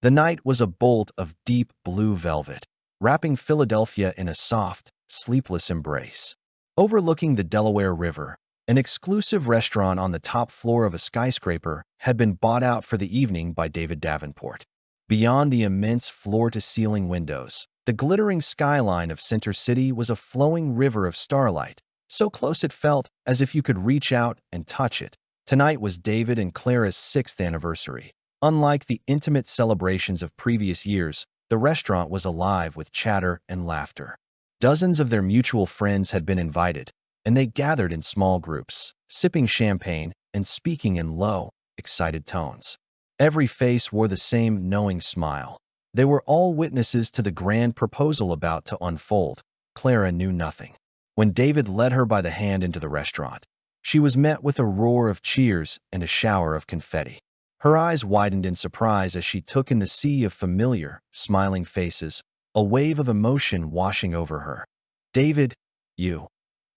The night was a bolt of deep blue velvet, wrapping Philadelphia in a soft, sleepless embrace. Overlooking the Delaware River, an exclusive restaurant on the top floor of a skyscraper had been bought out for the evening by David Davenport. Beyond the immense floor-to-ceiling windows, the glittering skyline of Center City was a flowing river of starlight, so close it felt as if you could reach out and touch it. Tonight was David and Clara's 6th anniversary. Unlike the intimate celebrations of previous years, the restaurant was alive with chatter and laughter. Dozens of their mutual friends had been invited, and they gathered in small groups, sipping champagne and speaking in low, excited tones. Every face wore the same knowing smile. They were all witnesses to the grand proposal about to unfold. Clara knew nothing. When David led her by the hand into the restaurant, she was met with a roar of cheers and a shower of confetti. Her eyes widened in surprise as she took in the sea of familiar, smiling faces, a wave of emotion washing over her. "David, you."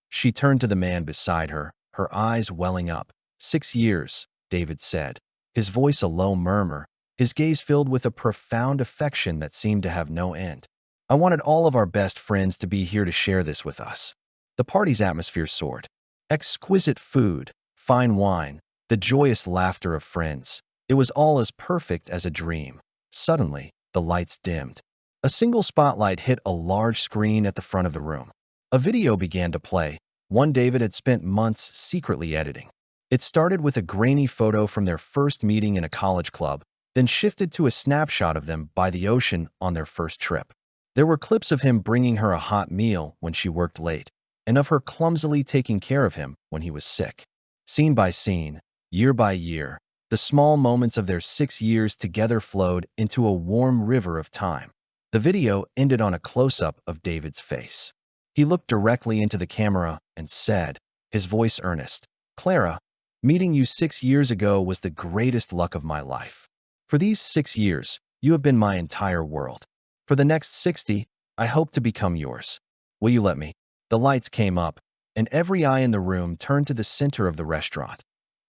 She turned to the man beside her, her eyes welling up. 6 years, David said, his voice a low murmur, his gaze filled with a profound affection that seemed to have no end. "I wanted all of our best friends to be here to share this with us." The party's atmosphere soared. Exquisite food, fine wine, the joyous laughter of friends. It was all as perfect as a dream. Suddenly, the lights dimmed. A single spotlight hit a large screen at the front of the room. A video began to play, one David had spent months secretly editing. It started with a grainy photo from their first meeting in a college club, then shifted to a snapshot of them by the ocean on their first trip. There were clips of him bringing her a hot meal when she worked late, and of her clumsily taking care of him when he was sick. Scene by scene, year by year, the small moments of their 6 years together flowed into a warm river of time. The video ended on a close-up of David's face. He looked directly into the camera and said, his voice earnest, "Clara, meeting you 6 years ago was the greatest luck of my life. For these 6 years, you have been my entire world. For the next 60, I hope to become yours. Will you let me?" The lights came up, and every eye in the room turned to the center of the restaurant.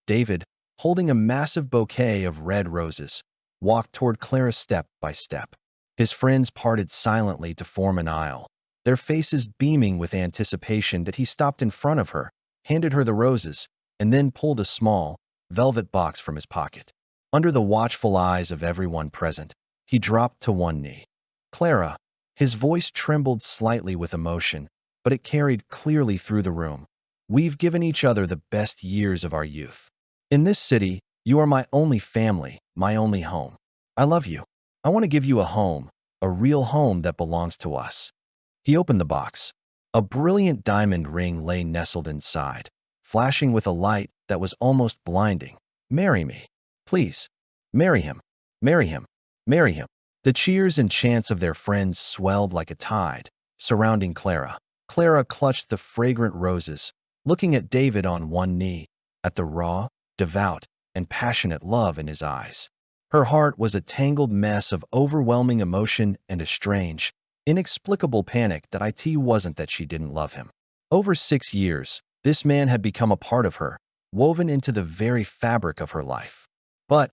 David, holding a massive bouquet of red roses, walked toward Clara step by step. His friends parted silently to form an aisle, their faces beaming with anticipation that he stopped in front of her, handed her the roses, and then pulled a small, velvet box from his pocket. Under the watchful eyes of everyone present, he dropped to one knee. "Clara," his voice trembled slightly with emotion, but it carried clearly through the room. "We've given each other the best years of our youth. In this city, you are my only family, my only home. I love you. I want to give you a home, a real home that belongs to us." He opened the box. A brilliant diamond ring lay nestled inside, flashing with a light that was almost blinding. "Marry me. Please. Marry him. Marry him. Marry him." The cheers and chants of their friends swelled like a tide, surrounding Clara. Clara clutched the fragrant roses, looking at David on one knee, at the raw, devout, and passionate love in his eyes. Her heart was a tangled mess of overwhelming emotion and a strange, inexplicable panic that it wasn't that she didn't love him. Over 6 years, this man had become a part of her, woven into the very fabric of her life. But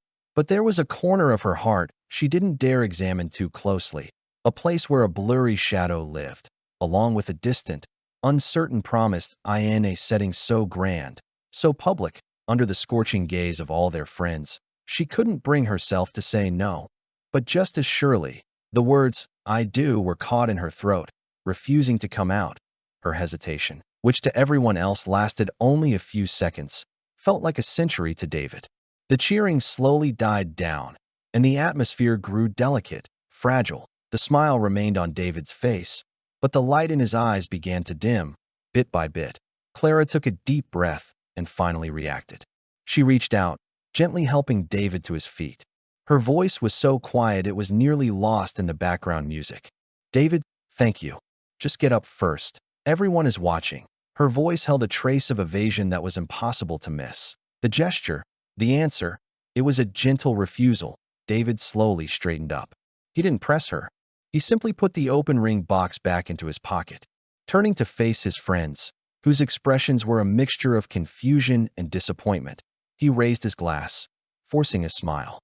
there was a corner of her heart she didn't dare examine too closely, a place where a blurry shadow lived, along with a distant, uncertain promise in a setting so grand, so public, under the scorching gaze of all their friends. She couldn't bring herself to say no. But just as surely, the words, "I do," were caught in her throat, refusing to come out. Her hesitation, which to everyone else lasted only a few seconds, felt like a century to David. The cheering slowly died down, and the atmosphere grew delicate, fragile. The smile remained on David's face, but the light in his eyes began to dim, bit by bit. Clara took a deep breath and finally reacted. She reached out, gently helping David to his feet. Her voice was so quiet it was nearly lost in the background music. "David, thank you. Just get up first. Everyone is watching." Her voice held a trace of evasion that was impossible to miss. The gesture, the answer, it was a gentle refusal. David slowly straightened up. He didn't press her. He simply put the open ring box back into his pocket. Turning to face his friends, whose expressions were a mixture of confusion and disappointment, he raised his glass, forcing a smile.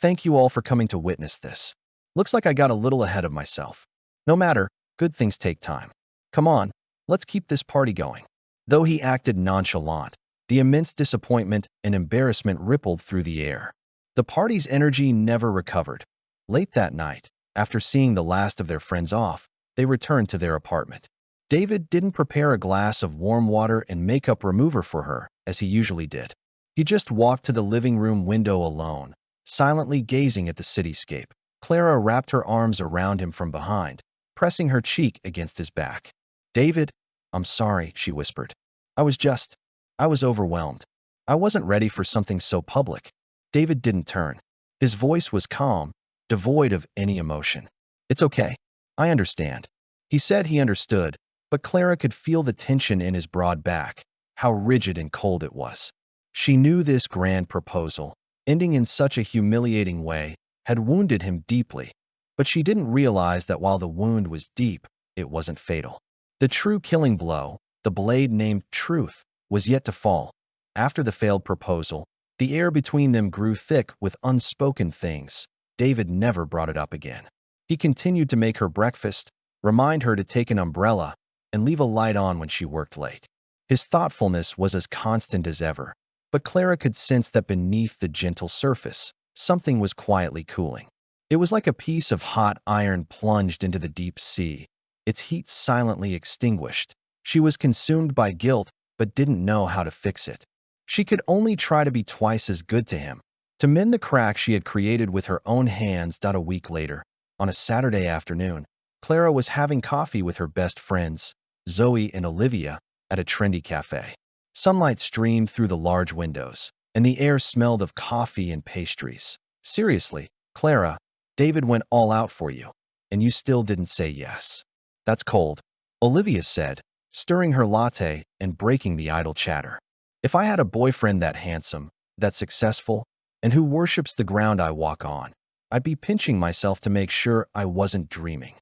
Thank you all for coming to witness this. Looks like I got a little ahead of myself. No matter, good things take time. Come on, let's keep this party going." Though he acted nonchalant, the immense disappointment and embarrassment rippled through the air. The party's energy never recovered. Late that night, after seeing the last of their friends off, they returned to their apartment. David didn't prepare a glass of warm water and makeup remover for her, as he usually did. He just walked to the living room window alone, silently gazing at the cityscape. Clara wrapped her arms around him from behind, pressing her cheek against his back. "David, I'm sorry," she whispered. I was overwhelmed. I wasn't ready for something so public." David didn't turn. His voice was calm, devoid of any emotion. "It's okay. I understand." He said he understood, but Clara could feel the tension in his broad back, how rigid and cold it was. She knew this grand proposal, ending in such a humiliating way, had wounded him deeply, but she didn't realize that while the wound was deep, it wasn't fatal. The true killing blow, the blade named Truth, was yet to fall. After the failed proposal, the air between them grew thick with unspoken things. David never brought it up again. He continued to make her breakfast, remind her to take an umbrella, and leave a light on when she worked late. His thoughtfulness was as constant as ever, but Clara could sense that beneath the gentle surface, something was quietly cooling. It was like a piece of hot iron plunged into the deep sea, its heat silently extinguished. She was consumed by guilt, but didn't know how to fix it. She could only try to be twice as good to him, to mend the crack she had created with her own hands. A week later, on a Saturday afternoon, Clara was having coffee with her best friends, Zoe and Olivia, at a trendy cafe. Sunlight streamed through the large windows, and the air smelled of coffee and pastries. "Seriously, Clara, David went all out for you, and you still didn't say yes. That's cold," Olivia said, stirring her latte and breaking the idle chatter. "If I had a boyfriend that handsome, that successful, and who worships the ground I walk on, I'd be pinching myself to make sure I wasn't dreaming."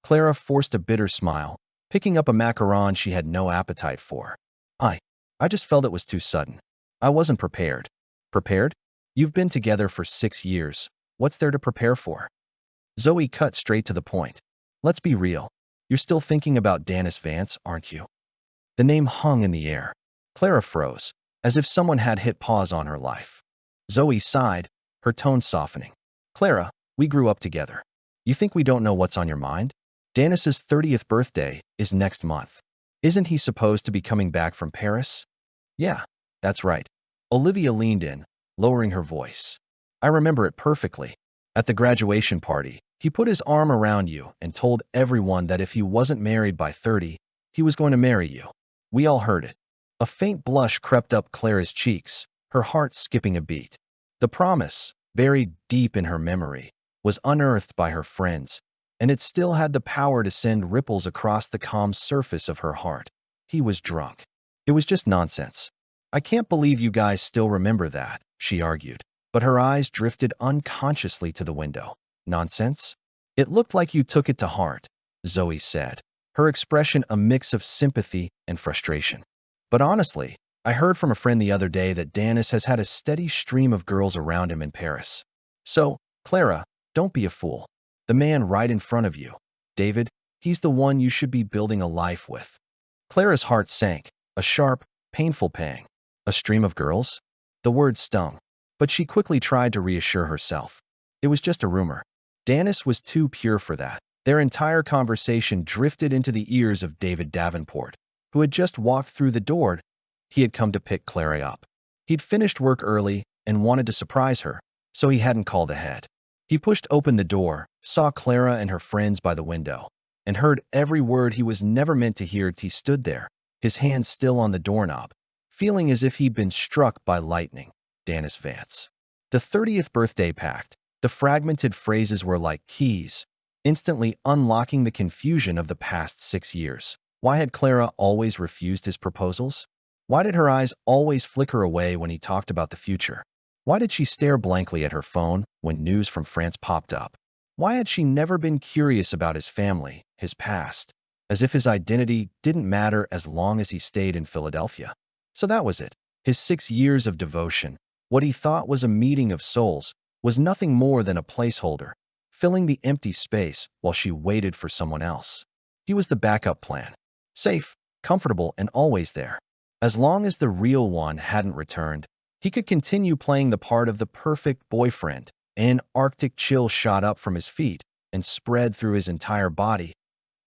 Clara forced a bitter smile, picking up a macaron she had no appetite for. I just felt it was too sudden. I wasn't prepared." "Prepared? You've been together for 6 years. What's there to prepare for?" Zoe cut straight to the point. "Let's be real. You're still thinking about Dannis Vance, aren't you?" The name hung in the air. Clara froze, as if someone had hit pause on her life. Zoe sighed, her tone softening. "Clara, we grew up together. You think we don't know what's on your mind? Dannis's 30th birthday is next month. Isn't he supposed to be coming back from Paris?" "Yeah, that's right." Olivia leaned in, lowering her voice. "I remember it perfectly. At the graduation party, he put his arm around you and told everyone that if he wasn't married by 30, he was going to marry you. We all heard it." A faint blush crept up Clara's cheeks, her heart skipping a beat. The promise, buried deep in her memory, was unearthed by her friends, and it still had the power to send ripples across the calm surface of her heart. He was drunk. "It was just nonsense. I can't believe you guys still remember that," she argued, but her eyes drifted unconsciously to the window. "Nonsense? It looked like you took it to heart," Zoe said, her expression a mix of sympathy and frustration. "But honestly, I heard from a friend the other day that Dannis has had a steady stream of girls around him in Paris. So, Clara, don't be a fool. The man right in front of you, David, he's the one you should be building a life with." Clara's heart sank, a sharp, painful pang. A stream of girls? The word stung, but she quickly tried to reassure herself. It was just a rumor. Dannis was too pure for that. Their entire conversation drifted into the ears of David Davenport, who had just walked through the door. He had come to pick Clara up. He'd finished work early and wanted to surprise her, so he hadn't called ahead. He pushed open the door, saw Clara and her friends by the window, and heard every word he was never meant to hear. He stood there, his hand still on the doorknob, feeling as if he'd been struck by lightning. Dannis Vance. The 30th birthday pact. The fragmented phrases were like keys, instantly unlocking the confusion of the past 6 years. Why had Clara always refused his proposals? Why did her eyes always flicker away when he talked about the future? Why did she stare blankly at her phone when news from France popped up? Why had she never been curious about his family, his past, as if his identity didn't matter as long as he stayed in Philadelphia? So that was it. His 6 years of devotion, what he thought was a meeting of souls, was nothing more than a placeholder, filling the empty space while she waited for someone else. He was the backup plan. Safe, comfortable, and always there. As long as the real one hadn't returned, he could continue playing the part of the perfect boyfriend. An Arctic chill shot up from his feet and spread through his entire body.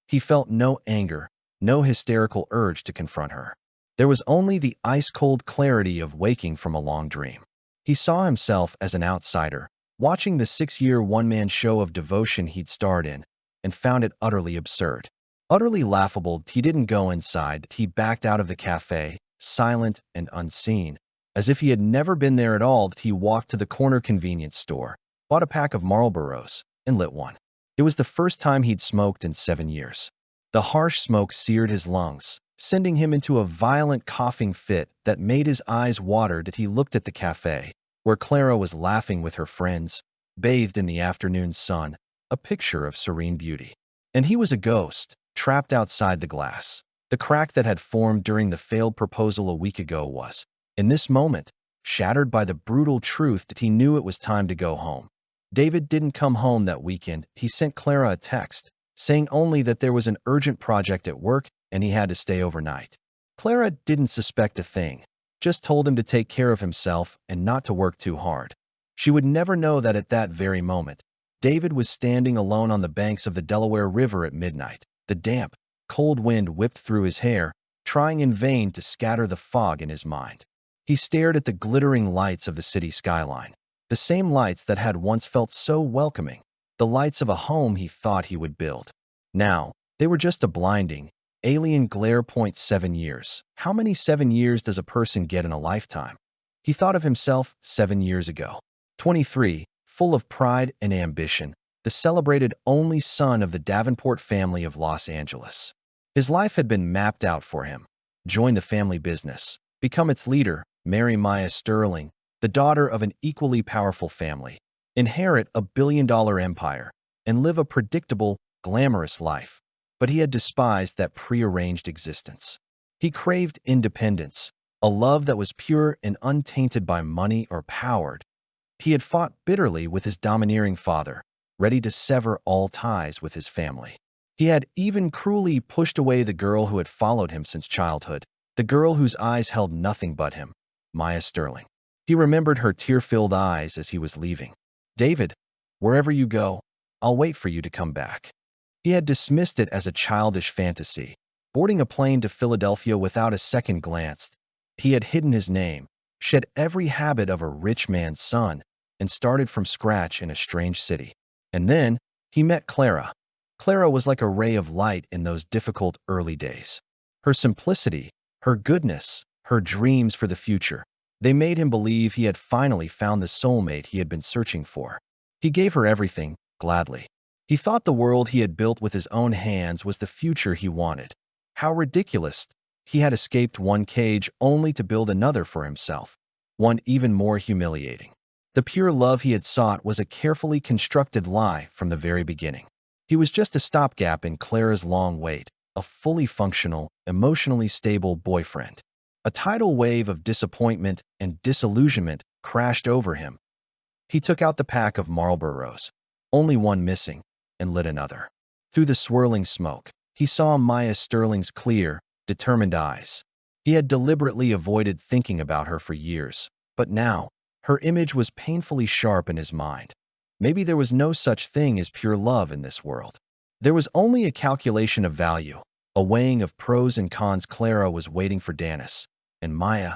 He felt no anger, no hysterical urge to confront her. There was only the ice-cold clarity of waking from a long dream. He saw himself as an outsider, watching the 6-year one-man show of devotion he'd starred in, and found it utterly absurd. Utterly laughable. He didn't go inside. He backed out of the cafe, silent and unseen. As if he had never been there at all, he walked to the corner convenience store, bought a pack of Marlboros, and lit one. It was the first time he'd smoked in 7 years. The harsh smoke seared his lungs, sending him into a violent coughing fit that made his eyes water as he looked at the cafe, where Clara was laughing with her friends, bathed in the afternoon sun, a picture of serene beauty. And he was a ghost, trapped outside the glass. The crack that had formed during the failed proposal a week ago was, in this moment, shattered by the brutal truth that he knew it was time to go home. David didn't come home that weekend. He sent Clara a text, saying only that there was an urgent project at work and he had to stay overnight. Clara didn't suspect a thing, just told him to take care of himself and not to work too hard. She would never know that at that very moment, David was standing alone on the banks of the Delaware River at midnight. The damp, cold wind whipped through his hair, trying in vain to scatter the fog in his mind. He stared at the glittering lights of the city skyline, the same lights that had once felt so welcoming, the lights of a home he thought he would build. Now, they were just a blinding, alien glare. 7 years. How many 7 years does a person get in a lifetime? He thought of himself 7 years ago. 23, full of pride and ambition, the celebrated only son of the Davenport family of Los Angeles. His life had been mapped out for him. Join the family business, become its leader, marry Maya Sterling, the daughter of an equally powerful family, inherit a billion-dollar empire, and live a predictable, glamorous life. But he had despised that prearranged existence. He craved independence, a love that was pure and untainted by money or power. He had fought bitterly with his domineering father, ready to sever all ties with his family. He had even cruelly pushed away the girl who had followed him since childhood, the girl whose eyes held nothing but him, Maya Sterling. He remembered her tear-filled eyes as he was leaving. "David, wherever you go, I'll wait for you to come back." He had dismissed it as a childish fantasy, boarding a plane to Philadelphia without a second glance. He had hidden his name, shed every habit of a rich man's son, and started from scratch in a strange city. And then he met Clara. Clara was like a ray of light in those difficult early days. Her simplicity, her goodness, her dreams for the future, they made him believe he had finally found the soulmate he had been searching for. He gave her everything, gladly. He thought the world he had built with his own hands was the future he wanted. How ridiculous! He had escaped one cage only to build another for himself, one even more humiliating. The pure love he had sought was a carefully constructed lie from the very beginning. He was just a stopgap in Clara's long wait, a fully functional, emotionally stable boyfriend. A tidal wave of disappointment and disillusionment crashed over him. He took out the pack of Marlboros, only one missing, and lit another. Through the swirling smoke, he saw Maya Sterling's clear, determined eyes. He had deliberately avoided thinking about her for years, but now, her image was painfully sharp in his mind. Maybe there was no such thing as pure love in this world. There was only a calculation of value, a weighing of pros and cons. Clara was waiting for Dannis, and Maya,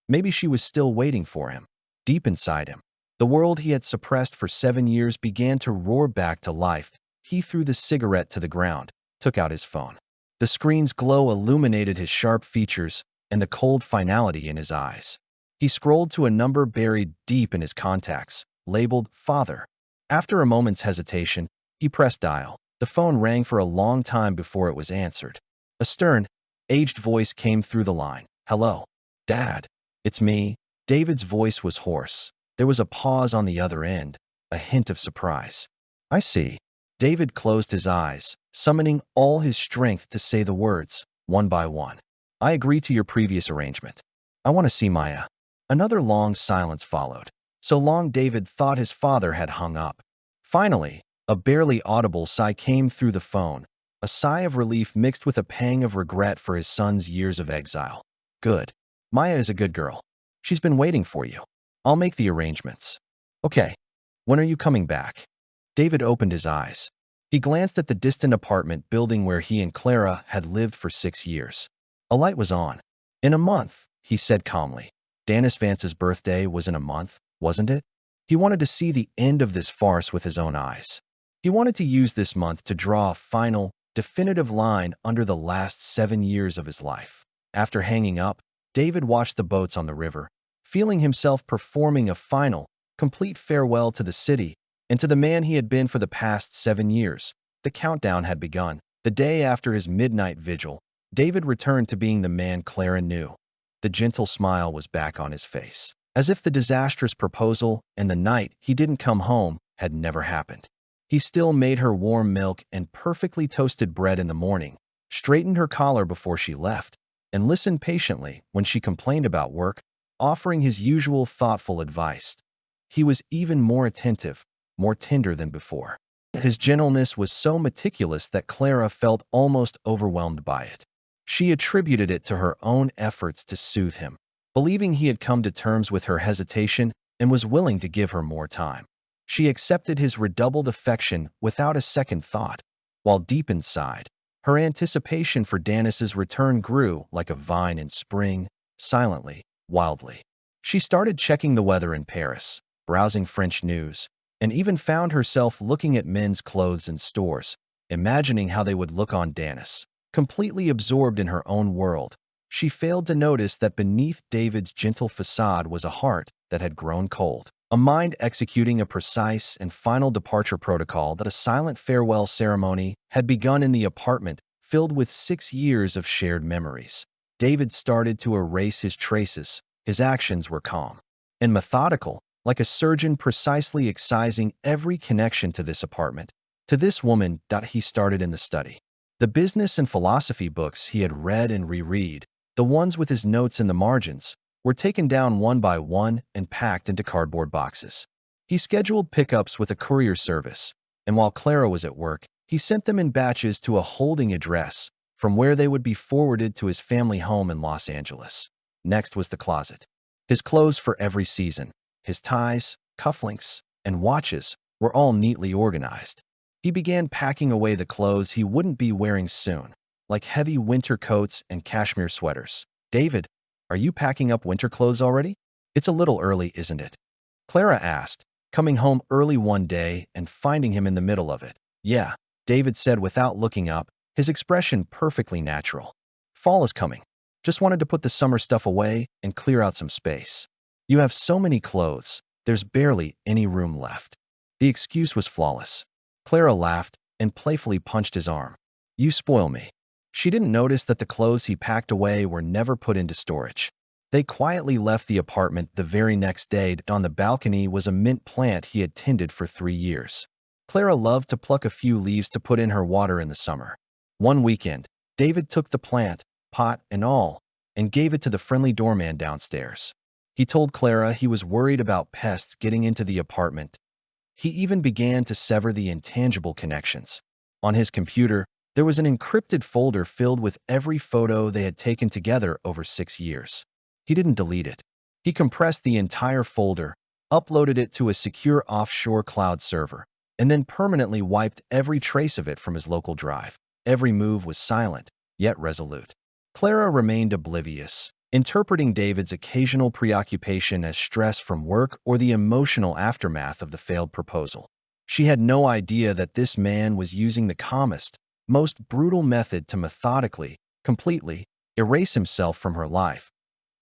maybe she was still waiting for him, deep inside him. The world he had suppressed for 7 years began to roar back to life. He threw the cigarette to the ground, took out his phone. The screen's glow illuminated his sharp features and the cold finality in his eyes. He scrolled to a number buried deep in his contacts, labeled Father. After a moment's hesitation, he pressed dial. The phone rang for a long time before it was answered. A stern, aged voice came through the line. "Hello, Dad. It's me." David's voice was hoarse. There was a pause on the other end, a hint of surprise. "I see." David closed his eyes, summoning all his strength to say the words, one by one. "I agree to your previous arrangement. I want to see Maya." Another long silence followed. So long David thought his father had hung up. Finally, a barely audible sigh came through the phone, a sigh of relief mixed with a pang of regret for his son's years of exile. Good. Maya is a good girl. She's been waiting for you. I'll make the arrangements. Okay. When are you coming back? David opened his eyes. He glanced at the distant apartment building where he and Clara had lived for 6 years. A light was on. In a month, he said calmly. Dannis Vance's birthday was in a month, wasn't it? He wanted to see the end of this farce with his own eyes. He wanted to use this month to draw a final, definitive line under the last 7 years of his life. After hanging up, David watched the boats on the river, feeling himself performing a final, complete farewell to the city and to the man he had been for the past 7 years. The countdown had begun. The day after his midnight vigil, David returned to being the man Clara knew. The gentle smile was back on his face, as if the disastrous proposal and the night he didn't come home had never happened. He still made her warm milk and perfectly toasted bread in the morning, straightened her collar before she left, and listened patiently when she complained about work, offering his usual thoughtful advice. He was even more attentive, more tender than before. His gentleness was so meticulous that Clara felt almost overwhelmed by it. She attributed it to her own efforts to soothe him, believing he had come to terms with her hesitation and was willing to give her more time. She accepted his redoubled affection without a second thought, while deep inside, her anticipation for Dannis's return grew like a vine in spring, silently, wildly. She started checking the weather in Paris, browsing French news, and even found herself looking at men's clothes in stores, imagining how they would look on Dannis. Completely absorbed in her own world, she failed to notice that beneath David's gentle facade was a heart that had grown cold, a mind executing a precise and final departure protocol. That a silent farewell ceremony had begun in the apartment filled with 6 years of shared memories. David started to erase his traces. His actions were calm and methodical, like a surgeon precisely excising every connection to this apartment, to this woman. He started in the study. The business and philosophy books he had read and reread, the ones with his notes in the margins, were taken down one by one and packed into cardboard boxes. He scheduled pickups with a courier service, and while Clara was at work, he sent them in batches to a holding address, from where they would be forwarded to his family home in Los Angeles. Next was the closet. His clothes for every season, his ties, cufflinks, and watches were all neatly organized. He began packing away the clothes he wouldn't be wearing soon, like heavy winter coats and cashmere sweaters. David, are you packing up winter clothes already? It's a little early, isn't it? Clara asked, coming home early one day and finding him in the middle of it. Yeah, David said without looking up, his expression perfectly natural. Fall is coming. Just wanted to put the summer stuff away and clear out some space. You have so many clothes, there's barely any room left. The excuse was flawless. Clara laughed and playfully punched his arm. You spoil me. She didn't notice that the clothes he packed away were never put into storage. They quietly left the apartment the very next day. On the balcony was a mint plant he had tended for 3 years. Clara loved to pluck a few leaves to put in her water in the summer. One weekend, David took the plant, pot and all, and gave it to the friendly doorman downstairs. He told Clara he was worried about pests getting into the apartment. He even began to sever the intangible connections. On his computer, there was an encrypted folder filled with every photo they had taken together over 6 years. He didn't delete it. He compressed the entire folder, uploaded it to a secure offshore cloud server, and then permanently wiped every trace of it from his local drive. Every move was silent, yet resolute. Clara remained oblivious, interpreting David's occasional preoccupation as stress from work or the emotional aftermath of the failed proposal. She had no idea that this man was using the calmest, most brutal method to methodically, completely, erase himself from her life.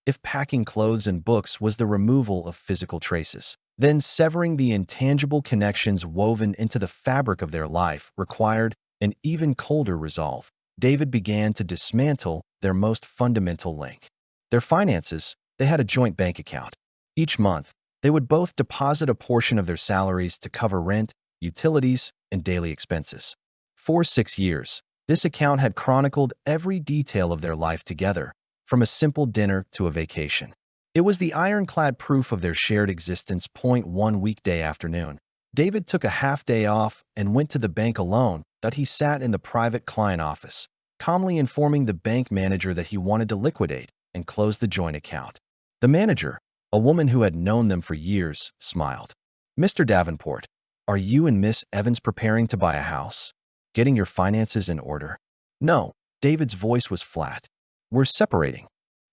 If packing clothes and books was the removal of physical traces, then severing the intangible connections woven into the fabric of their life required an even colder resolve. David began to dismantle their most fundamental link. Their finances. They had a joint bank account. Each month, they would both deposit a portion of their salaries to cover rent, utilities, and daily expenses. For 6 years, this account had chronicled every detail of their life together, from a simple dinner to a vacation. It was the ironclad proof of their shared existence. One weekday afternoon, David took a half-day off and went to the bank alone. That he sat in the private client office, calmly informing the bank manager that he wanted to liquidate and close the joint account. The manager, a woman who had known them for years, smiled. "Mr. Davenport, are you and Miss Evans preparing to buy a house? Getting your finances in order?" "No." David's voice was flat. "We're separating."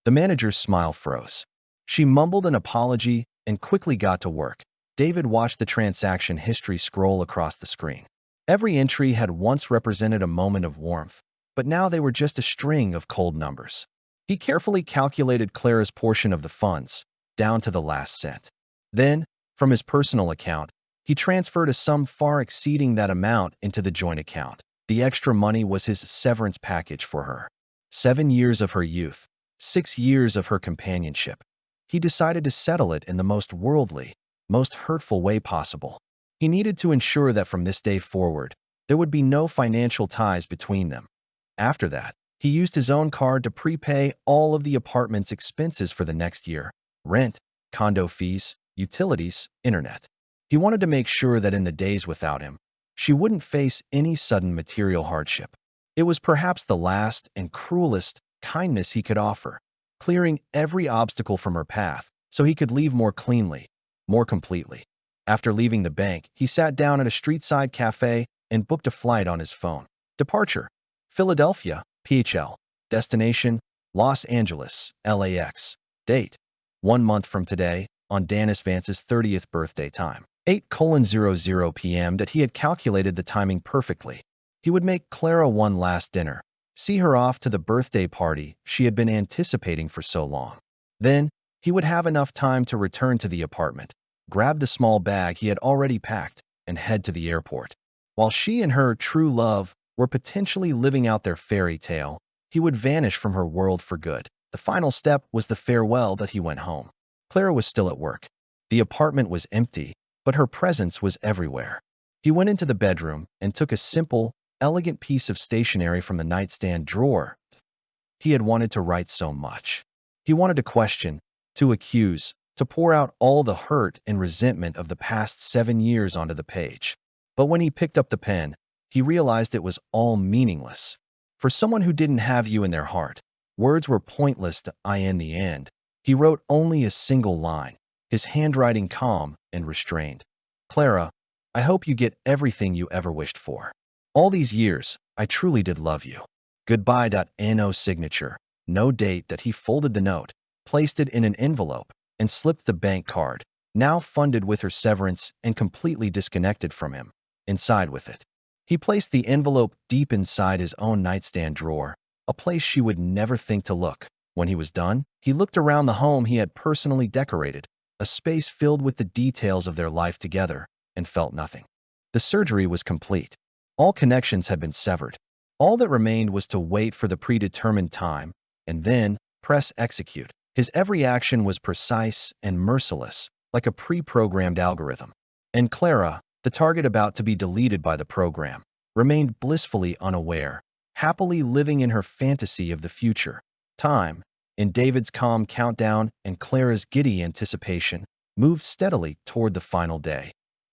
The manager's smile froze. She mumbled an apology and quickly got to work. David watched the transaction history scroll across the screen. Every entry had once represented a moment of warmth, but now they were just a string of cold numbers. He carefully calculated Clara's portion of the funds, down to the last cent. Then, from his personal account, he transferred a sum far exceeding that amount into the joint account. The extra money was his severance package for her. 7 years of her youth, 6 years of her companionship. He decided to settle it in the most worldly, most hurtful way possible. He needed to ensure that from this day forward, there would be no financial ties between them. After that, he used his own card to prepay all of the apartment's expenses for the next year: rent, condo fees, utilities, internet. He wanted to make sure that in the days without him, she wouldn't face any sudden material hardship. It was perhaps the last and cruelest kindness he could offer, clearing every obstacle from her path so he could leave more cleanly, more completely. After leaving the bank, he sat down at a street-side cafe and booked a flight on his phone. Departure: Philadelphia, PHL. Destination: Los Angeles, LAX. Date: 1 month from today, on Dannis Vance's 30th birthday. Time: 8:00 p.m. That he had calculated the timing perfectly. He would make Clara one last dinner, see her off to the birthday party she had been anticipating for so long. Then, he would have enough time to return to the apartment, grab the small bag he had already packed, and head to the airport. While she and her true love were potentially living out their fairy tale, he would vanish from her world for good. The final step was the farewell. That he went home. Clara was still at work. The apartment was empty, but her presence was everywhere. He went into the bedroom and took a simple, elegant piece of stationery from the nightstand drawer. He had wanted to write so much. He wanted to question, to accuse, to pour out all the hurt and resentment of the past 7 years onto the page. But when he picked up the pen, he realized it was all meaningless. For someone who didn't have you in their heart, words were pointless to in the end. He wrote only a single line, his handwriting calm and restrained. "Clara, I hope you get everything you ever wished for. All these years, I truly did love you. Goodbye." No signature, no date. That he folded the note, placed it in an envelope, and slipped the bank card, now funded with her severance and completely disconnected from him, inside with it. He placed the envelope deep inside his own nightstand drawer, a place she would never think to look. When he was done, he looked around the home he had personally decorated, a space filled with the details of their life together, and felt nothing. The surgery was complete. All connections had been severed. All that remained was to wait for the predetermined time, and then press execute. His every action was precise and merciless, like a pre-programmed algorithm. And Clara, the target about to be deleted by the program, remained blissfully unaware, happily living in her fantasy of the future. Time, in David's calm countdown and Clara's giddy anticipation, moved steadily toward the final day.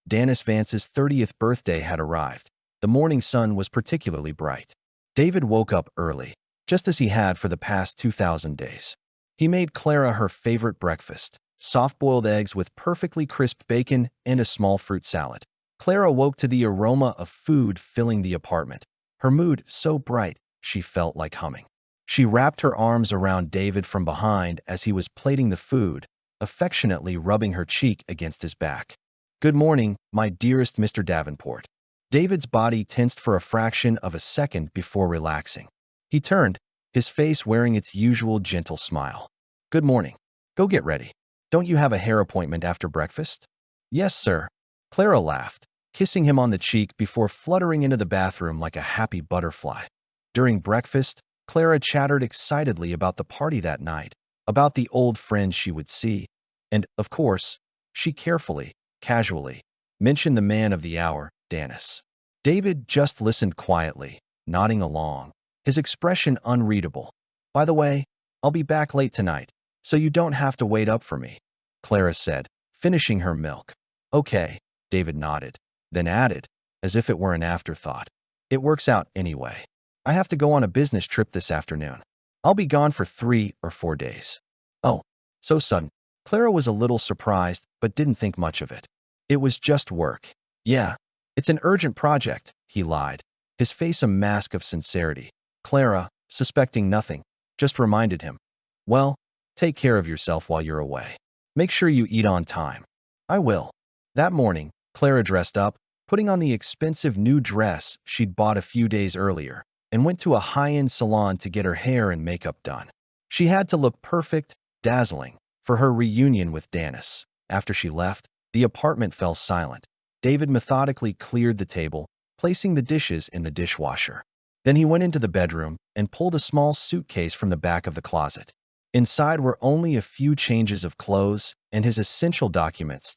Dannis Vance's 30th birthday had arrived. The morning sun was particularly bright. David woke up early, just as he had for the past 2,000 days. He made Clara her favorite breakfast: soft-boiled eggs with perfectly crisp bacon and a small fruit salad. Clara woke to the aroma of food filling the apartment, her mood so bright she felt like humming. She wrapped her arms around David from behind as he was plating the food, affectionately rubbing her cheek against his back. "Good morning, my dearest Mr. Davenport." David's body tensed for a fraction of a second before relaxing. He turned, his face wearing its usual gentle smile. "Good morning. Go get ready. Don't you have a hair appointment after breakfast?" "Yes, sir." Clara laughed, kissing him on the cheek before fluttering into the bathroom like a happy butterfly. During breakfast, Clara chattered excitedly about the party that night, about the old friends she would see, and, of course, she carefully, casually, mentioned the man of the hour, Dannis. David just listened quietly, nodding along, his expression unreadable. "By the way, I'll be back late tonight. so you don't have to wait up for me," Clara said, finishing her milk. "Okay," David nodded, then added, as if it were an afterthought, "It works out anyway. I have to go on a business trip this afternoon. I'll be gone for 3 or 4 days." "Oh, so sudden." Clara was a little surprised, but didn't think much of it. "It was just work." "Yeah, it's an urgent project," he lied, his face a mask of sincerity. Clara, suspecting nothing, just reminded him, "Well, take care of yourself while you're away. Make sure you eat on time." "I will." That morning, Clara dressed up, putting on the expensive new dress she'd bought a few days earlier, and went to a high-end salon to get her hair and makeup done. She had to look perfect, dazzling, for her reunion with Dannis. After she left, the apartment fell silent. David methodically cleared the table, placing the dishes in the dishwasher. Then he went into the bedroom and pulled a small suitcase from the back of the closet. Inside were only a few changes of clothes and his essential documents.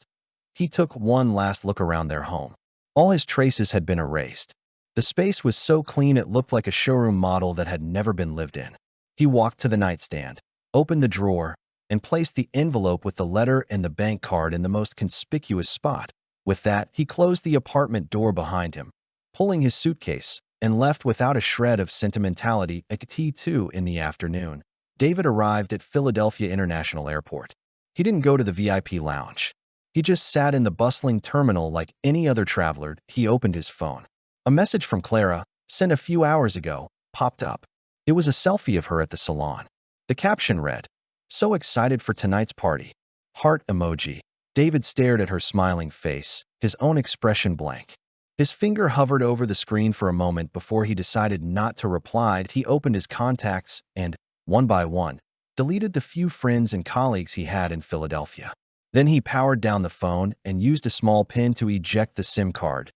He took one last look around their home. All his traces had been erased. The space was so clean it looked like a showroom model that had never been lived in. He walked to the nightstand, opened the drawer, and placed the envelope with the letter and the bank card in the most conspicuous spot. With that, he closed the apartment door behind him, pulling his suitcase, and left without a shred of sentimentality at T2 in the afternoon. David arrived at Philadelphia International Airport. He didn't go to the VIP lounge. He just sat in the bustling terminal like any other traveler. He opened his phone. A message from Clara, sent a few hours ago, popped up. It was a selfie of her at the salon. The caption read, "So excited for tonight's party." Heart emoji. David stared at her smiling face, his own expression blank. His finger hovered over the screen for a moment before he decided not to reply. He opened his contacts and, one by one, deleted the few friends and colleagues he had in Philadelphia. Then he powered down the phone and used a small pin to eject the SIM card.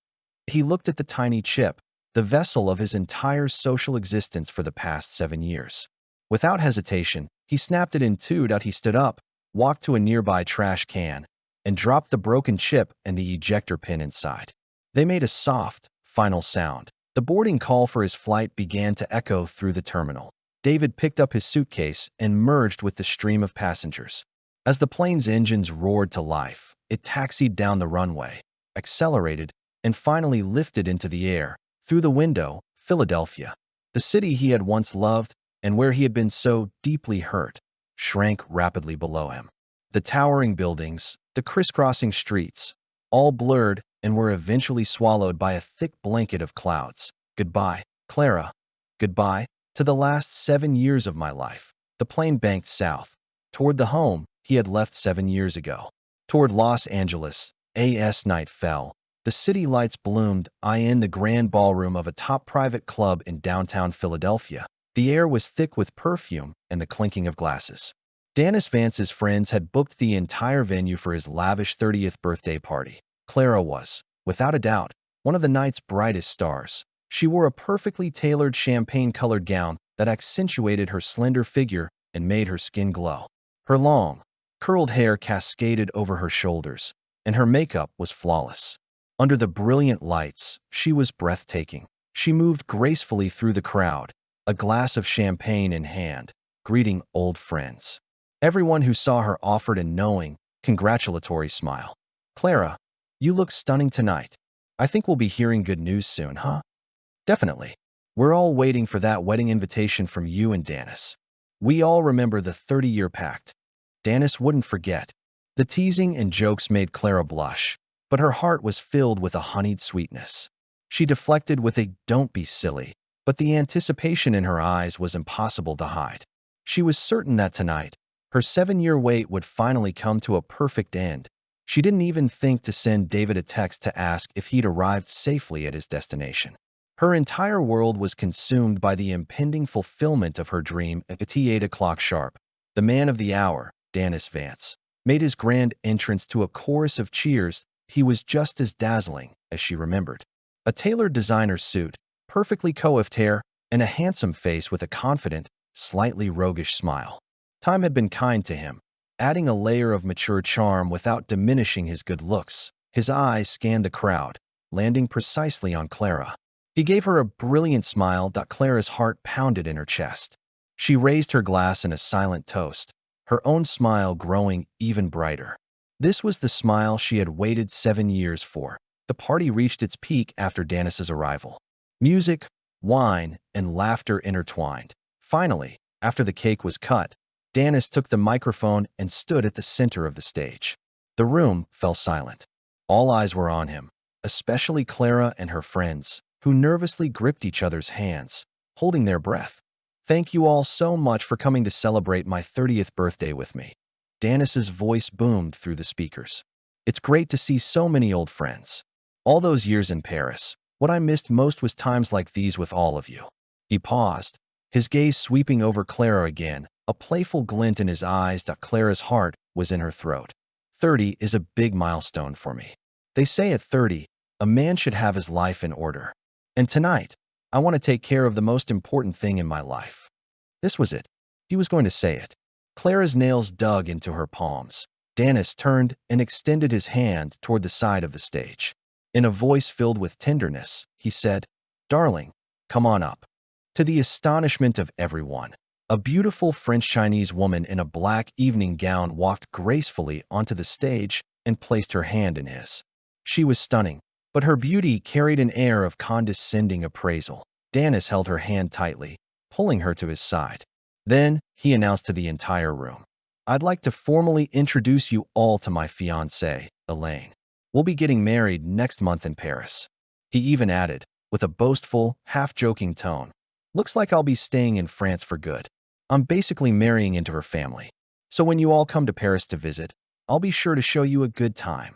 He looked at the tiny chip, the vessel of his entire social existence for the past 7 years. Without hesitation, he snapped it in two. He stood up, walked to a nearby trash can, and dropped the broken chip and the ejector pin inside. They made a soft, final sound. The boarding call for his flight began to echo through the terminal. David picked up his suitcase and merged with the stream of passengers. As the plane's engines roared to life, it taxied down the runway, accelerated, and finally lifted into the air. Through the window, Philadelphia, the city he had once loved and where he had been so deeply hurt, shrank rapidly below him. The towering buildings, the crisscrossing streets, all blurred and were eventually swallowed by a thick blanket of clouds. "Goodbye, Clara. Goodbye to the last 7 years of my life." The plane banked south, toward the home he had left 7 years ago. Toward Los Angeles, as night fell. The city lights bloomed in the grand ballroom of a top private club in downtown Philadelphia. The air was thick with perfume and the clinking of glasses. Dannis Vance's friends had booked the entire venue for his lavish 30th birthday party. Clara was, without a doubt, one of the night's brightest stars. She wore a perfectly tailored champagne-colored gown that accentuated her slender figure and made her skin glow. Her long, curled hair cascaded over her shoulders, and her makeup was flawless. Under the brilliant lights, she was breathtaking. She moved gracefully through the crowd, a glass of champagne in hand, greeting old friends. Everyone who saw her offered a knowing, congratulatory smile. "Clara, you look stunning tonight. I think we'll be hearing good news soon, huh?" "Definitely. We're all waiting for that wedding invitation from you and Dannis. We all remember the 30-year pact." Dannis wouldn't forget. The teasing and jokes made Clara blush, but her heart was filled with a honeyed sweetness. She deflected with a "don't be silly," but the anticipation in her eyes was impossible to hide. She was certain that tonight, her 7-year wait would finally come to a perfect end. She didn't even think to send David a text to ask if he'd arrived safely at his destination. Her entire world was consumed by the impending fulfillment of her dream. At 8 o'clock sharp, the man of the hour, Dannis Vance, made his grand entrance to a chorus of cheers. He was just as dazzling as she remembered. A tailored designer suit, perfectly coiffed hair, and a handsome face with a confident, slightly roguish smile. Time had been kind to him, adding a layer of mature charm without diminishing his good looks. His eyes scanned the crowd, landing precisely on Clara. He gave her a brilliant smile. Clara's heart pounded in her chest. She raised her glass in a silent toast, her own smile growing even brighter. This was the smile she had waited 7 years for. The party reached its peak after Dannis's arrival. Music, wine, and laughter intertwined. Finally, after the cake was cut, Dannis took the microphone and stood at the center of the stage. The room fell silent. All eyes were on him, especially Clara and her friends, who nervously gripped each other's hands, holding their breath. "Thank you all so much for coming to celebrate my 30th birthday with me." Dannis's voice boomed through the speakers. "It's great to see so many old friends. All those years in Paris, what I missed most was times like these with all of you." He paused, his gaze sweeping over Clara again, a playful glint in his eyes that Clara's heart was in her throat. 30 is a big milestone for me. They say at 30, a man should have his life in order. And tonight, I want to take care of the most important thing in my life. This was it. He was going to say it. Clara's nails dug into her palms. Dannis turned and extended his hand toward the side of the stage. In a voice filled with tenderness, he said, "Darling, come on up." To the astonishment of everyone, a beautiful French-Chinese woman in a black evening gown walked gracefully onto the stage and placed her hand in his. She was stunning, but her beauty carried an air of condescending appraisal. Dannis held her hand tightly, pulling her to his side. Then, he announced to the entire room, "I'd like to formally introduce you all to my fiancée, Elaine. We'll be getting married next month in Paris." He even added, with a boastful, half-joking tone, "Looks like I'll be staying in France for good. I'm basically marrying into her family. So when you all come to Paris to visit, I'll be sure to show you a good time."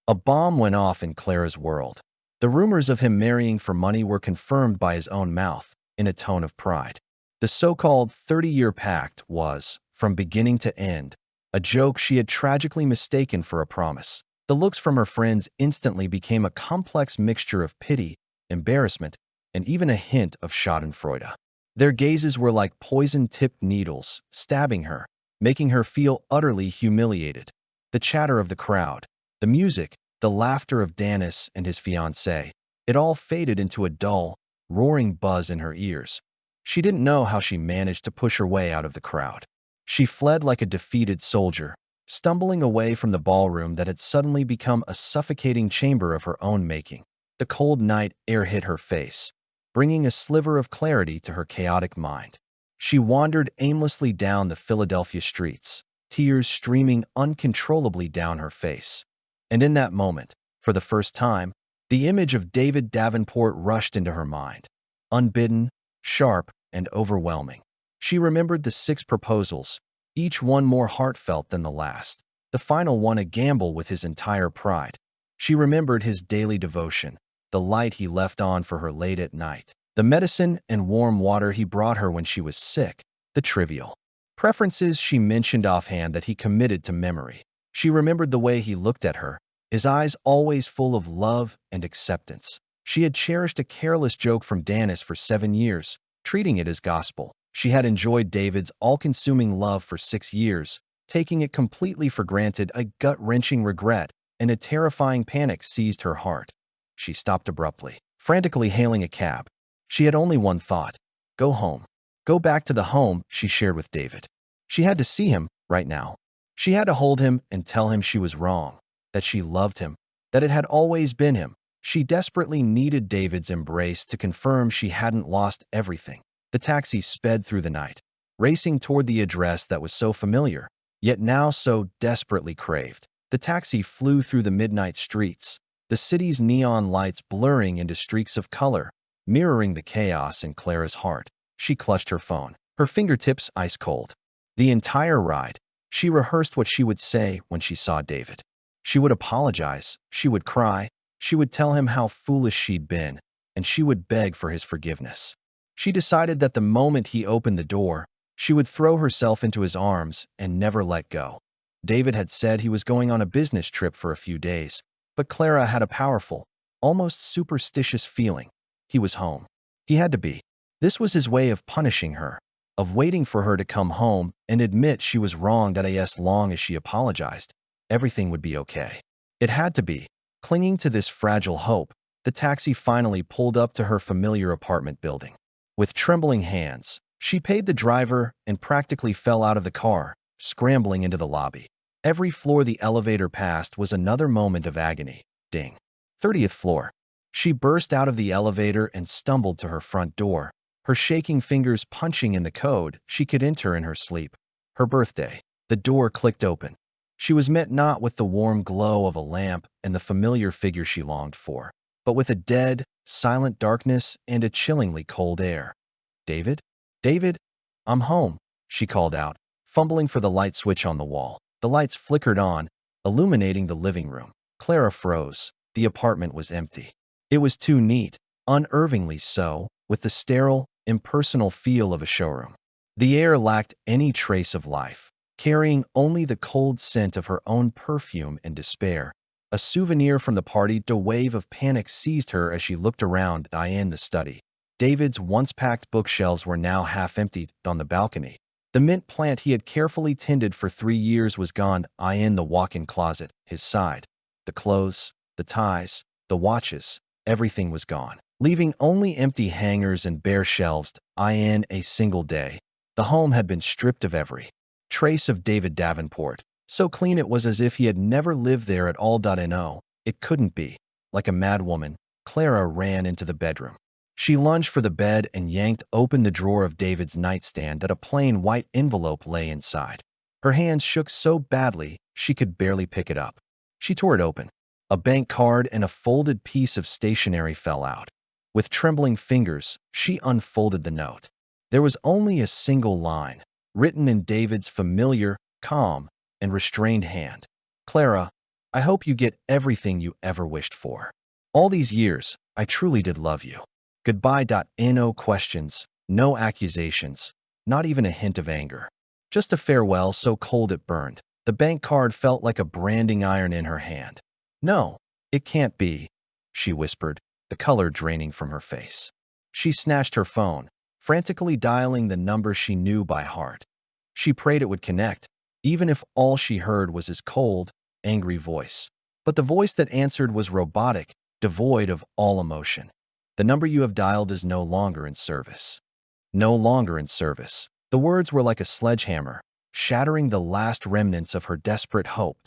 A bomb went off in Clara's world. The rumors of him marrying for money were confirmed by his own mouth, in a tone of pride. The so-called 30-year pact was, from beginning to end, a joke she had tragically mistaken for a promise. The looks from her friends instantly became a complex mixture of pity, embarrassment, and even a hint of schadenfreude. Their gazes were like poison-tipped needles, stabbing her, making her feel utterly humiliated. The chatter of the crowd, the music, the laughter of Dannis and his fiancée, it all faded into a dull, roaring buzz in her ears. She didn't know how she managed to push her way out of the crowd. She fled like a defeated soldier, stumbling away from the ballroom that had suddenly become a suffocating chamber of her own making. The cold night air hit her face, bringing a sliver of clarity to her chaotic mind. She wandered aimlessly down the Philadelphia streets, tears streaming uncontrollably down her face. And in that moment, for the first time, the image of David Davenport rushed into her mind. Unbidden, sharp, and overwhelming. She remembered the 6 proposals, each one more heartfelt than the last, the final one a gamble with his entire pride. She remembered his daily devotion, the light he left on for her late at night, the medicine and warm water he brought her when she was sick, the trivial preferences she mentioned offhand that he committed to memory. She remembered the way he looked at her, his eyes always full of love and acceptance. She had cherished a careless joke from Dannis for 7 years, treating it as gospel. She had enjoyed David's all-consuming love for 6 years, taking it completely for granted. A gut-wrenching regret and a terrifying panic seized her heart. She stopped abruptly, frantically hailing a cab. She had only one thought: go home. Go back to the home she shared with David. She had to see him right now. She had to hold him and tell him she was wrong, that she loved him, that it had always been him. She desperately needed David's embrace to confirm she hadn't lost everything. The taxi sped through the night, racing toward the address that was so familiar, yet now so desperately craved. The taxi flew through the midnight streets, the city's neon lights blurring into streaks of color, mirroring the chaos in Clara's heart. She clutched her phone, her fingertips ice cold. The entire ride, she rehearsed what she would say when she saw David. She would apologize, she would cry, she would tell him how foolish she'd been, and she would beg for his forgiveness. She decided that the moment he opened the door, she would throw herself into his arms and never let go. David had said he was going on a business trip for a few days, but Clara had a powerful, almost superstitious feeling. He was home. He had to be. This was his way of punishing her, of waiting for her to come home and admit she was wrong. That as long as she apologized, everything would be okay. It had to be. Clinging to this fragile hope, the taxi finally pulled up to her familiar apartment building. With trembling hands, she paid the driver and practically fell out of the car, scrambling into the lobby. Every floor the elevator passed was another moment of agony. Ding. 30th floor. She burst out of the elevator and stumbled to her front door, her shaking fingers punching in the code she could enter in her sleep. Her birthday. The door clicked open. She was met not with the warm glow of a lamp and the familiar figure she longed for, but with a dead, silent darkness and a chillingly cold air. David? David? I'm home, she called out, fumbling for the light switch on the wall. The lights flickered on, illuminating the living room. Clara froze. The apartment was empty. It was too neat, unnervingly so, with the sterile, impersonal feel of a showroom. The air lacked any trace of life, carrying only the cold scent of her own perfume and despair. A souvenir from the party. A wave of panic seized her as she looked around in the study. David's once-packed bookshelves were now half-emptied on the balcony. The mint plant he had carefully tended for 3 years was gone in the walk-in closet, his side. The clothes, the ties, the watches, everything was gone, leaving only empty hangers and bare shelves. In a single day, the home had been stripped of every trace of David Davenport. So clean it was as if he had never lived there at all. No, it couldn't be. Like a madwoman, Clara ran into the bedroom. She lunged for the bed and yanked open the drawer of David's nightstand that a plain white envelope lay inside. Her hands shook so badly she could barely pick it up. She tore it open. A bank card and a folded piece of stationery fell out. With trembling fingers, she unfolded the note. There was only a single line, written in David's familiar, calm, and restrained hand. Clara, I hope you get everything you ever wished for. All these years, I truly did love you. Goodbye. No questions, no accusations, not even a hint of anger. Just a farewell so cold it burned. The bank card felt like a branding iron in her hand. No, it can't be, she whispered, the color draining from her face. She snatched her phone, frantically dialing the number she knew by heart. She prayed it would connect, even if all she heard was his cold, angry voice. But the voice that answered was robotic, devoid of all emotion. The number you have dialed is no longer in service. No longer in service. The words were like a sledgehammer, shattering the last remnants of her desperate hope.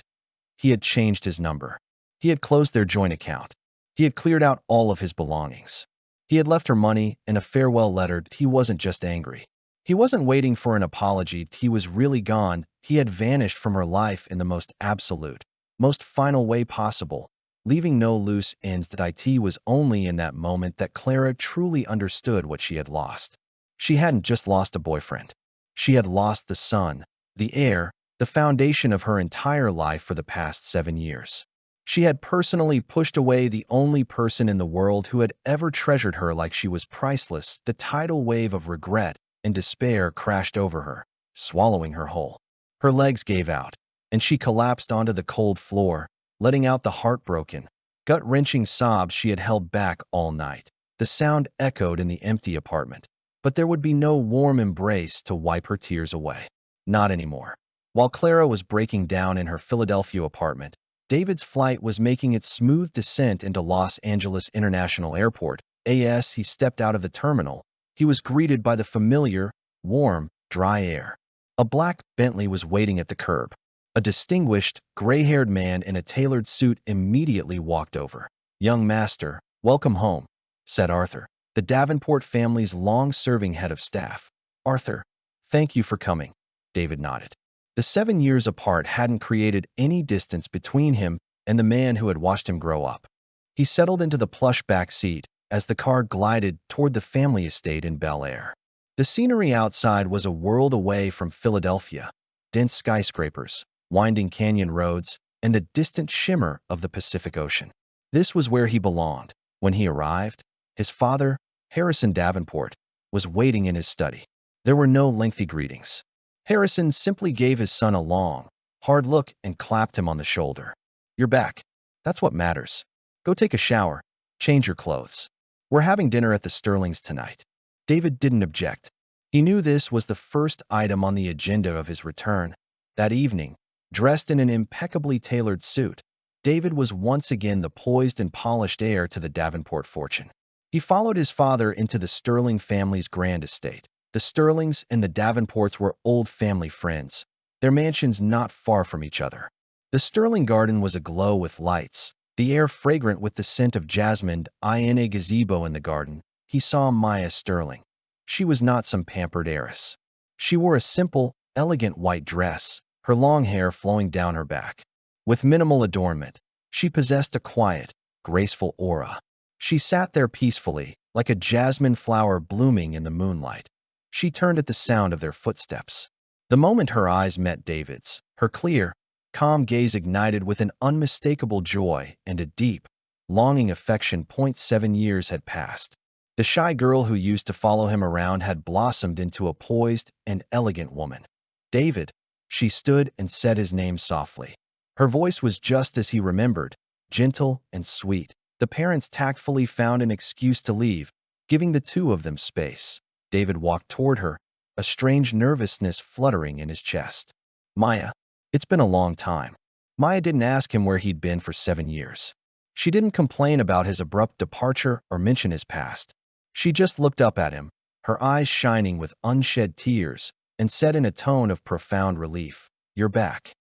He had changed his number. He had closed their joint account. He had cleared out all of his belongings. He had left her money and a farewell letter. He wasn't just angry. He wasn't waiting for an apology. He was really gone. He had vanished from her life in the most absolute, most final way possible, leaving no loose ends. It was only in that moment that Clara truly understood what she had lost. She hadn't just lost a boyfriend. She had lost the son, the heir, the foundation of her entire life for the past 7 years. She had personally pushed away the only person in the world who had ever treasured her like she was priceless. The tidal wave of regret and despair crashed over her, swallowing her whole. Her legs gave out, and she collapsed onto the cold floor, letting out the heartbroken, gut-wrenching sobs she had held back all night. The sound echoed in the empty apartment, but there would be no warm embrace to wipe her tears away. Not anymore. While Clara was breaking down in her Philadelphia apartment, David's flight was making its smooth descent into Los Angeles International Airport. As he stepped out of the terminal, he was greeted by the familiar, warm, dry air. A black Bentley was waiting at the curb. A distinguished, gray-haired man in a tailored suit immediately walked over. "Young master, welcome home," said Arthur, the Davenport family's long-serving head of staff. "Arthur, thank you for coming," David nodded. The 7 years apart hadn't created any distance between him and the man who had watched him grow up. He settled into the plush back seat as the car glided toward the family estate in Bel Air. The scenery outside was a world away from Philadelphia. Dense skyscrapers, winding canyon roads, and the distant shimmer of the Pacific Ocean. This was where he belonged. When he arrived, his father, Harrison Davenport, was waiting in his study. There were no lengthy greetings. Harrison simply gave his son a long, hard look and clapped him on the shoulder. "You're back. That's what matters. Go take a shower, change your clothes. We're having dinner at the Sterlings tonight." David didn't object. He knew this was the first item on the agenda of his return. That evening, dressed in an impeccably tailored suit, David was once again the poised and polished heir to the Davenport fortune. He followed his father into the Sterling family's grand estate. The Sterlings and the Davenports were old family friends, their mansions not far from each other. The Sterling garden was aglow with lights, the air fragrant with the scent of jasmine. In a gazebo in the garden, he saw Maya Sterling. She was not some pampered heiress. She wore a simple, elegant white dress, her long hair flowing down her back. With minimal adornment, she possessed a quiet, graceful aura. She sat there peacefully, like a jasmine flower blooming in the moonlight. She turned at the sound of their footsteps. The moment her eyes met David's, her clear, calm gaze ignited with an unmistakable joy and a deep, longing affection. 7 years had passed. The shy girl who used to follow him around had blossomed into a poised and elegant woman. David, she stood and said his name softly. Her voice was just as he remembered, gentle and sweet. The parents tactfully found an excuse to leave, giving the two of them space. David walked toward her, a strange nervousness fluttering in his chest. Maya, it's been a long time. Maya didn't ask him where he'd been for 7 years. She didn't complain about his abrupt departure or mention his past. She just looked up at him, her eyes shining with unshed tears, and said in a tone of profound relief, "You're back."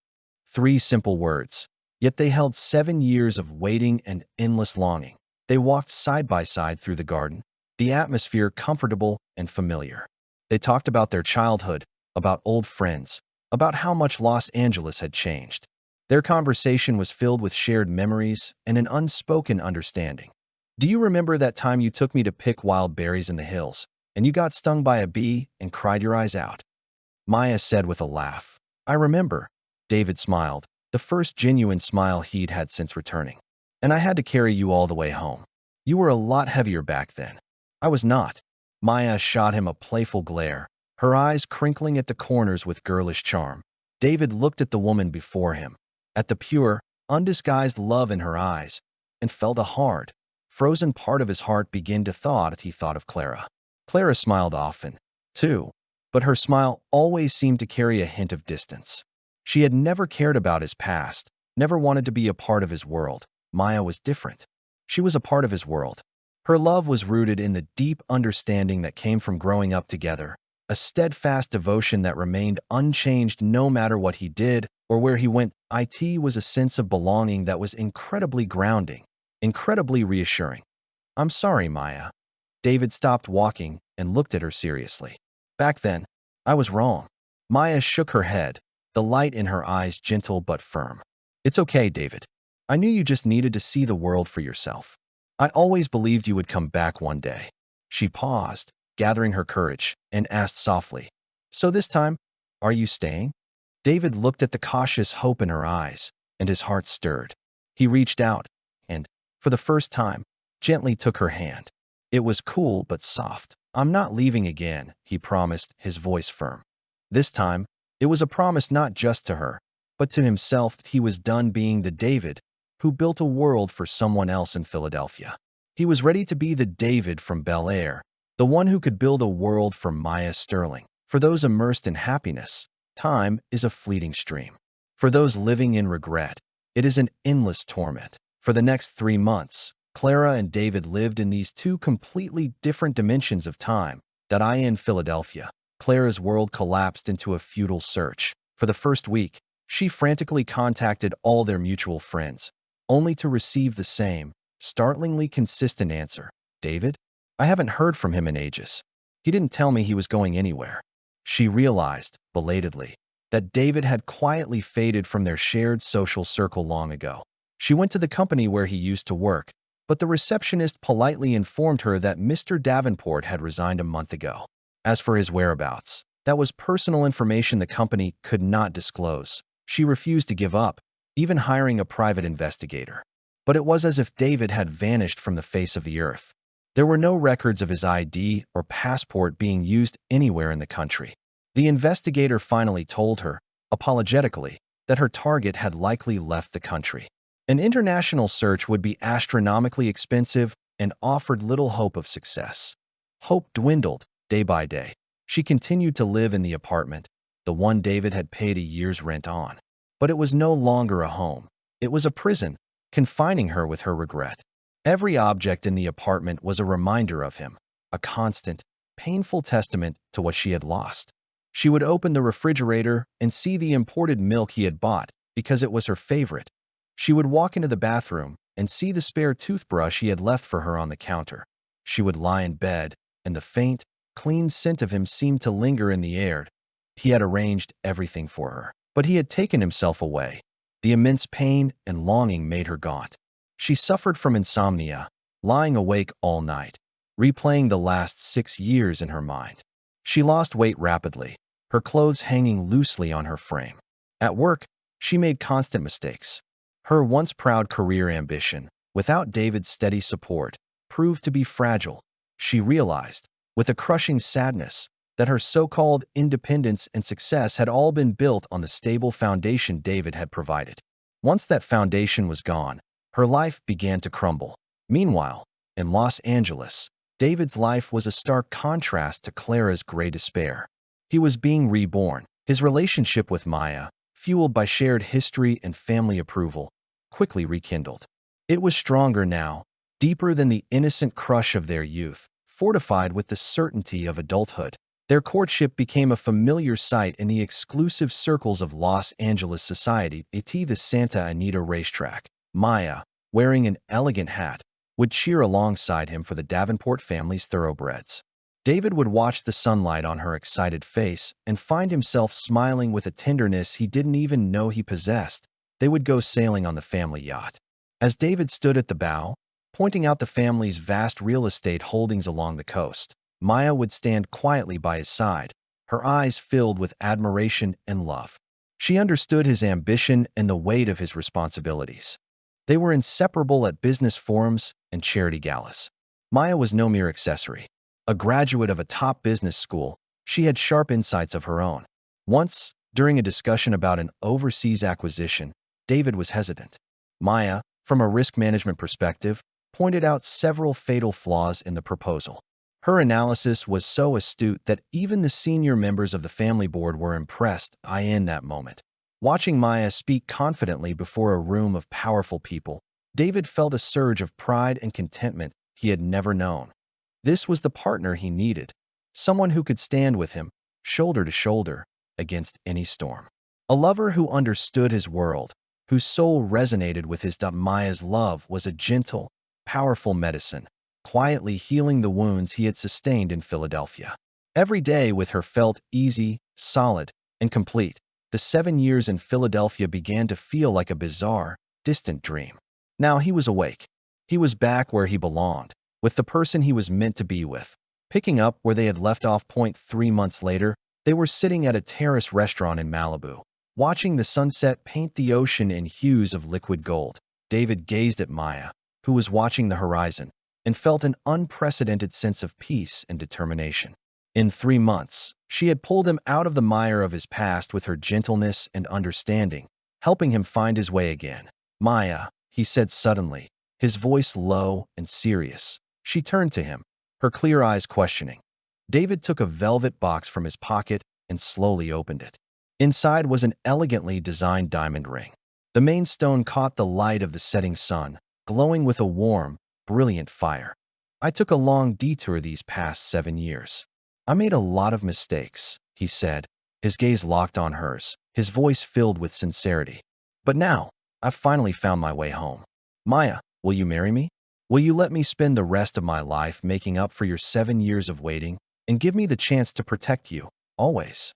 3 simple words, yet they held 7 years of waiting and endless longing. They walked side by side through the garden, the atmosphere comfortable and familiar. They talked about their childhood, about old friends, about how much Los Angeles had changed. Their conversation was filled with shared memories and an unspoken understanding. "Do you remember that time you took me to pick wild berries in the hills, and you got stung by a bee and cried your eyes out?" Maya said with a laugh. "I remember." David smiled, the first genuine smile he'd had since returning. "And I had to carry you all the way home. You were a lot heavier back then." "I was not." Maya shot him a playful glare, her eyes crinkling at the corners with girlish charm. David looked at the woman before him, at the pure, undisguised love in her eyes, and felt a hard, frozen part of his heart begin to thaw as he thought of Clara. Clara smiled often, too, but her smile always seemed to carry a hint of distance. She had never cared about his past, never wanted to be a part of his world. Maya was different. She was a part of his world. Her love was rooted in the deep understanding that came from growing up together, a steadfast devotion that remained unchanged no matter what he did or where he went. It was a sense of belonging that was incredibly grounding, incredibly reassuring. "I'm sorry, Maya." David stopped walking and looked at her seriously. "Back then, I was wrong." Maya shook her head, the light in her eyes gentle but firm. "It's okay, David. I knew you just needed to see the world for yourself. I always believed you would come back one day." She paused, gathering her courage, and asked softly, "So this time, are you staying?" David looked at the cautious hope in her eyes, and his heart stirred. He reached out and, for the first time, gently took her hand. It was cool but soft. "I'm not leaving again," he promised, his voice firm. This time, it was a promise not just to her, but to himself. He was done being the David who built a world for someone else in Philadelphia. He was ready to be the David from Bel Air, the one who could build a world for Maya Sterling. For those immersed in happiness, time is a fleeting stream. For those living in regret, it is an endless torment. For the next 3 months, Clara and David lived in these 2 completely different dimensions of time. In Philadelphia, Clara's world collapsed into a futile search. For the first week, she frantically contacted all their mutual friends, only to receive the same, startlingly consistent answer. "David? I haven't heard from him in ages. He didn't tell me he was going anywhere." She realized, belatedly, that David had quietly faded from their shared social circle long ago. She went to the company where he used to work, but the receptionist politely informed her that Mr. Davenport had resigned a month ago. As for his whereabouts, that was personal information the company could not disclose. She refused to give up, even hiring a private investigator. But it was as if David had vanished from the face of the earth. There were no records of his ID or passport being used anywhere in the country. The investigator finally told her, apologetically, that her target had likely left the country. An international search would be astronomically expensive and offered little hope of success. Hope dwindled day by day. She continued to live in the apartment, the one David had paid a year's rent on. But it was no longer a home. It was a prison, confining her with her regret. Every object in the apartment was a reminder of him, a constant, painful testament to what she had lost. She would open the refrigerator and see the imported milk he had bought because it was her favorite. She would walk into the bathroom and see the spare toothbrush he had left for her on the counter. She would lie in bed, and the faint, clean scent of him seemed to linger in the air. He had arranged everything for her, but he had taken himself away. The immense pain and longing made her gaunt. She suffered from insomnia, lying awake all night, replaying the last 6 years in her mind. She lost weight rapidly, her clothes hanging loosely on her frame. At work, she made constant mistakes. Her once proud career ambition, without David's steady support, proved to be fragile. She realized, with a crushing sadness, that her so-called independence and success had all been built on the stable foundation David had provided. Once that foundation was gone, her life began to crumble. Meanwhile, in Los Angeles, David's life was a stark contrast to Clara's gray despair. He was being reborn. His relationship with Maya, fueled by shared history and family approval, quickly rekindled. It was stronger now, deeper than the innocent crush of their youth, fortified with the certainty of adulthood. Their courtship became a familiar sight in the exclusive circles of Los Angeles society, at the Santa Anita racetrack. Maya, wearing an elegant hat, would cheer alongside him for the Davenport family's thoroughbreds. David would watch the sunlight on her excited face and find himself smiling with a tenderness he didn't even know he possessed. They would go sailing on the family yacht. As David stood at the bow, pointing out the family's vast real estate holdings along the coast, Maya would stand quietly by his side, her eyes filled with admiration and love. She understood his ambition and the weight of his responsibilities. They were inseparable at business forums and charity galas. Maya was no mere accessory. A graduate of a top business school, she had sharp insights of her own. Once, during a discussion about an overseas acquisition, David was hesitant. Maya, from a risk management perspective, pointed out several fatal flaws in the proposal. Her analysis was so astute that even the senior members of the family board were impressed. In that moment, watching Maya speak confidently before a room of powerful people, David felt a surge of pride and contentment he had never known. This was the partner he needed, someone who could stand with him, shoulder to shoulder, against any storm. A lover who understood his world, whose soul resonated with his. Maya's love was a gentle, powerful medicine, quietly healing the wounds he had sustained in Philadelphia. Every day with her felt easy, solid, and complete. The 7 years in Philadelphia began to feel like a bizarre, distant dream. Now he was awake. He was back where he belonged, with the person he was meant to be with. Picking up where they had left off. 3 months later, they were sitting at a terrace restaurant in Malibu, watching the sunset paint the ocean in hues of liquid gold. David gazed at Maya, who was watching the horizon, and felt an unprecedented sense of peace and determination. In 3 months, she had pulled him out of the mire of his past with her gentleness and understanding, helping him find his way again. "Maya," he said suddenly, his voice low and serious. She turned to him, her clear eyes questioning. David took a velvet box from his pocket and slowly opened it. Inside was an elegantly designed diamond ring. The main stone caught the light of the setting sun, glowing with a warm, brilliant fire. "I took a long detour these past 7 years. I made a lot of mistakes," he said, his gaze locked on hers, his voice filled with sincerity. "But now, I've finally found my way home. Maya, will you marry me? Will you let me spend the rest of my life making up for your 7 years of waiting and give me the chance to protect you, always?"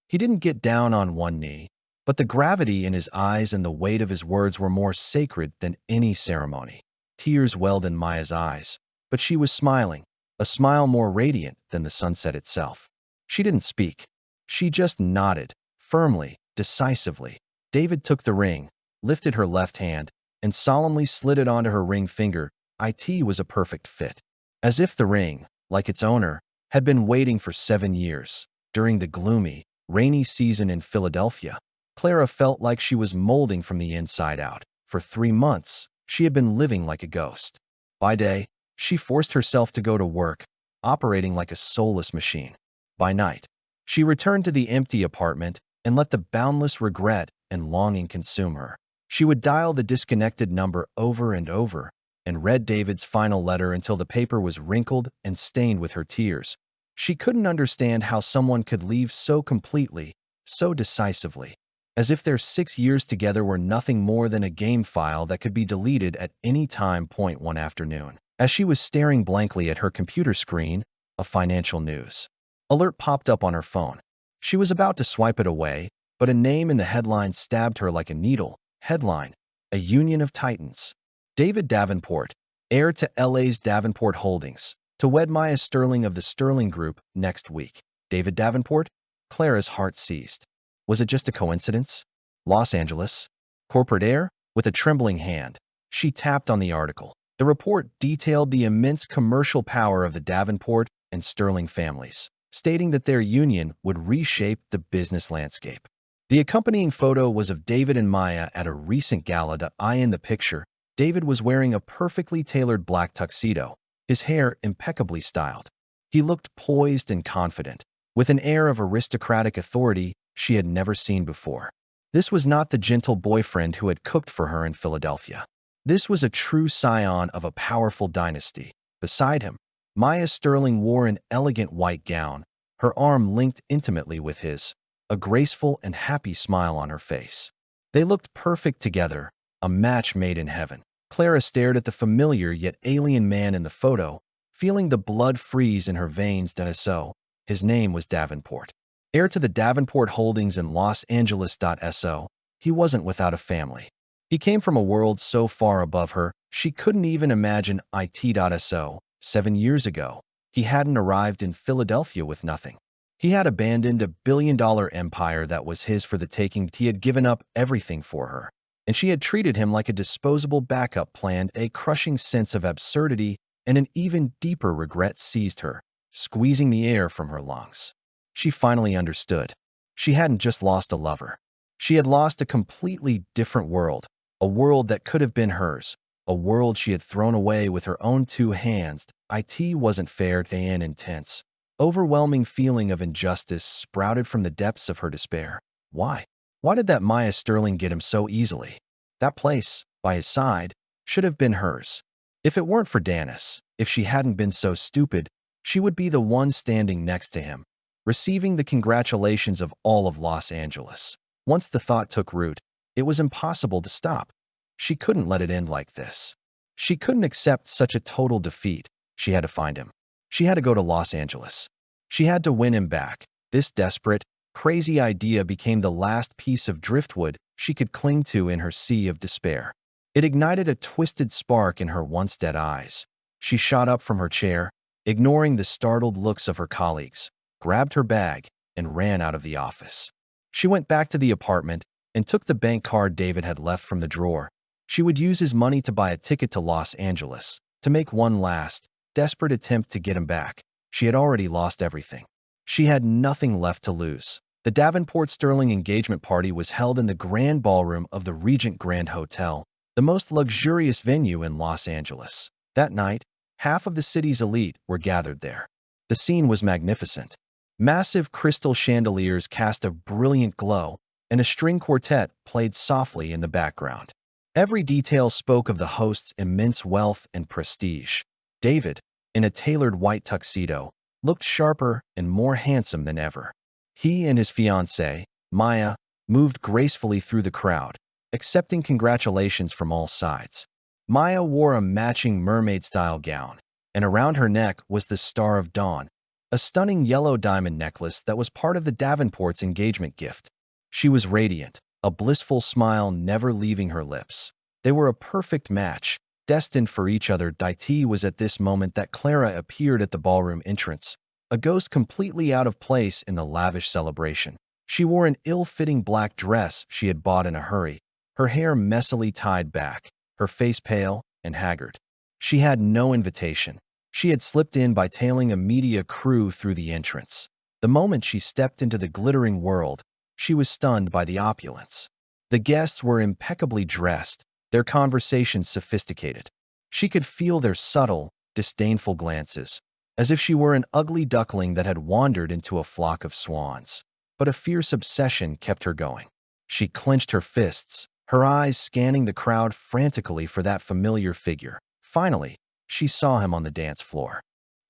He didn't get down on one knee, but the gravity in his eyes and the weight of his words were more sacred than any ceremony. Tears welled in Maya's eyes, but she was smiling, a smile more radiant than the sunset itself. She didn't speak. She just nodded, firmly, decisively. David took the ring, lifted her left hand, and solemnly slid it onto her ring finger. It was a perfect fit. As if the ring, like its owner, had been waiting for 7 years. During the gloomy, rainy season in Philadelphia, Clara felt like she was molding from the inside out. For 3 months, she had been living like a ghost. By day, she forced herself to go to work, operating like a soulless machine. By night, she returned to the empty apartment and let the boundless regret and longing consume her. She would dial the disconnected number over and over and read David's final letter until the paper was wrinkled and stained with her tears. She couldn't understand how someone could leave so completely, so decisively, as if their 6 years together were nothing more than a game file that could be deleted at any time. One afternoon, as she was staring blankly at her computer screen, a financial news alert popped up on her phone. She was about to swipe it away, but a name in the headline stabbed her like a needle. Headline: A Union of Titans. David Davenport, heir to LA's Davenport Holdings, to wed Maya Sterling of the Sterling Group next week. David Davenport? Clara's heart seized. Was it just a coincidence? Los Angeles? Corporate heir? With a trembling hand, she tapped on the article. The report detailed the immense commercial power of the Davenport and Sterling families, stating that their union would reshape the business landscape. The accompanying photo was of David and Maya at a recent gala. In the picture, David was wearing a perfectly tailored black tuxedo, his hair impeccably styled. He looked poised and confident, with an air of aristocratic authority she had never seen before. This was not the gentle boyfriend who had cooked for her in Philadelphia. This was a true scion of a powerful dynasty. Beside him, Maya Sterling wore an elegant white gown, her arm linked intimately with his, a graceful and happy smile on her face. They looked perfect together, a match made in heaven. Clara stared at the familiar yet alien man in the photo, feeling the blood freeze in her veins. So, his name was Davenport. Heir to the Davenport Holdings in Los Angeles. So, he wasn't without a family. He came from a world so far above her, she couldn't even imagine it. So, 7 years ago, he hadn't arrived in Philadelphia with nothing. He had abandoned a billion-dollar empire that was his for the taking. He had given up everything for her, and she had treated him like a disposable backup plan. A crushing sense of absurdity and an even deeper regret seized her, squeezing the air from her lungs. She finally understood. She hadn't just lost a lover. She had lost a completely different world, a world that could have been hers, a world she had thrown away with her own 2 hands. It wasn't fair. An intense, overwhelming feeling of injustice sprouted from the depths of her despair. Why? Why did that Maya Sterling get him so easily? That place, by his side, should have been hers. If it weren't for Dannis, if she hadn't been so stupid, she would be the one standing next to him, receiving the congratulations of all of Los Angeles. Once the thought took root, it was impossible to stop. She couldn't let it end like this. She couldn't accept such a total defeat. She had to find him. She had to go to Los Angeles. She had to win him back. This desperate, crazy idea became the last piece of driftwood she could cling to in her sea of despair. It ignited a twisted spark in her once dead eyes. She shot up from her chair, ignoring the startled looks of her colleagues, grabbed her bag, and ran out of the office. She went back to the apartment and took the bank card David had left from the drawer. She would use his money to buy a ticket to Los Angeles, to make one last, desperate attempt to get him back. She had already lost everything. She had nothing left to lose. The Davenport Sterling engagement party was held in the grand ballroom of the Regent Grand Hotel, the most luxurious venue in Los Angeles. That night, half of the city's elite were gathered there. The scene was magnificent. Massive crystal chandeliers cast a brilliant glow, and a string quartet played softly in the background. Every detail spoke of the host's immense wealth and prestige. David, in a tailored white tuxedo, looked sharper and more handsome than ever. He and his fiancée, Maya, moved gracefully through the crowd, accepting congratulations from all sides. Maya wore a matching mermaid-style gown, and around her neck was the Star of Dawn, a stunning yellow diamond necklace that was part of the Davenport's engagement gift. She was radiant, a blissful smile never leaving her lips. They were a perfect match, destined for each other. It was at this moment that Clara appeared at the ballroom entrance, a ghost completely out of place in the lavish celebration. She wore an ill-fitting black dress she had bought in a hurry, her hair messily tied back, her face pale and haggard. She had no invitation. She had slipped in by tailing a media crew through the entrance. The moment she stepped into the glittering world, she was stunned by the opulence. The guests were impeccably dressed, their conversations sophisticated. She could feel their subtle, disdainful glances, as if she were an ugly duckling that had wandered into a flock of swans. But a fierce obsession kept her going. She clenched her fists, her eyes scanning the crowd frantically for that familiar figure. Finally, she saw him on the dance floor.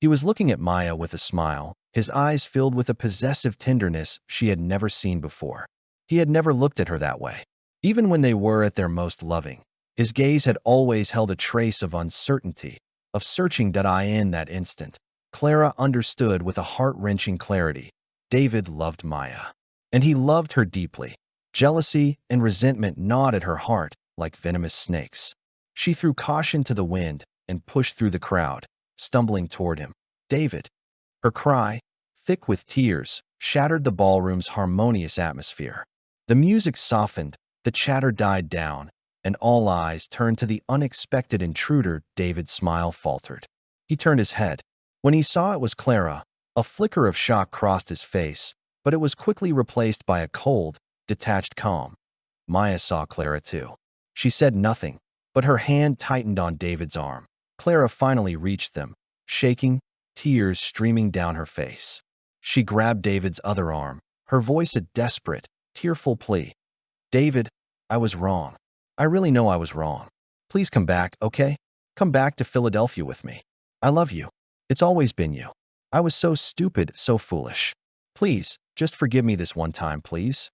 He was looking at Maya with a smile, his eyes filled with a possessive tenderness she had never seen before. He had never looked at her that way. Even when they were at their most loving, his gaze had always held a trace of uncertainty, of searching. In that instant, Clara understood with a heart-wrenching clarity. David loved Maya, and he loved her deeply. Jealousy and resentment gnawed at her heart like venomous snakes. She threw caution to the wind and pushed through the crowd, stumbling toward him. David. Her cry, thick with tears, shattered the ballroom's harmonious atmosphere. The music softened, the chatter died down, and all eyes turned to the unexpected intruder. David's smile faltered. He turned his head. When he saw it was Clara, a flicker of shock crossed his face, but it was quickly replaced by a cold, detached calm. Maya saw Clara too. She said nothing, but her hand tightened on David's arm. Clara finally reached them, shaking, tears streaming down her face. She grabbed David's other arm, her voice a desperate, tearful plea. David, I was wrong. I really know I was wrong. Please come back, okay? Come back to Philadelphia with me. I love you. It's always been you. I was so stupid, so foolish. Please, just forgive me this one time, please.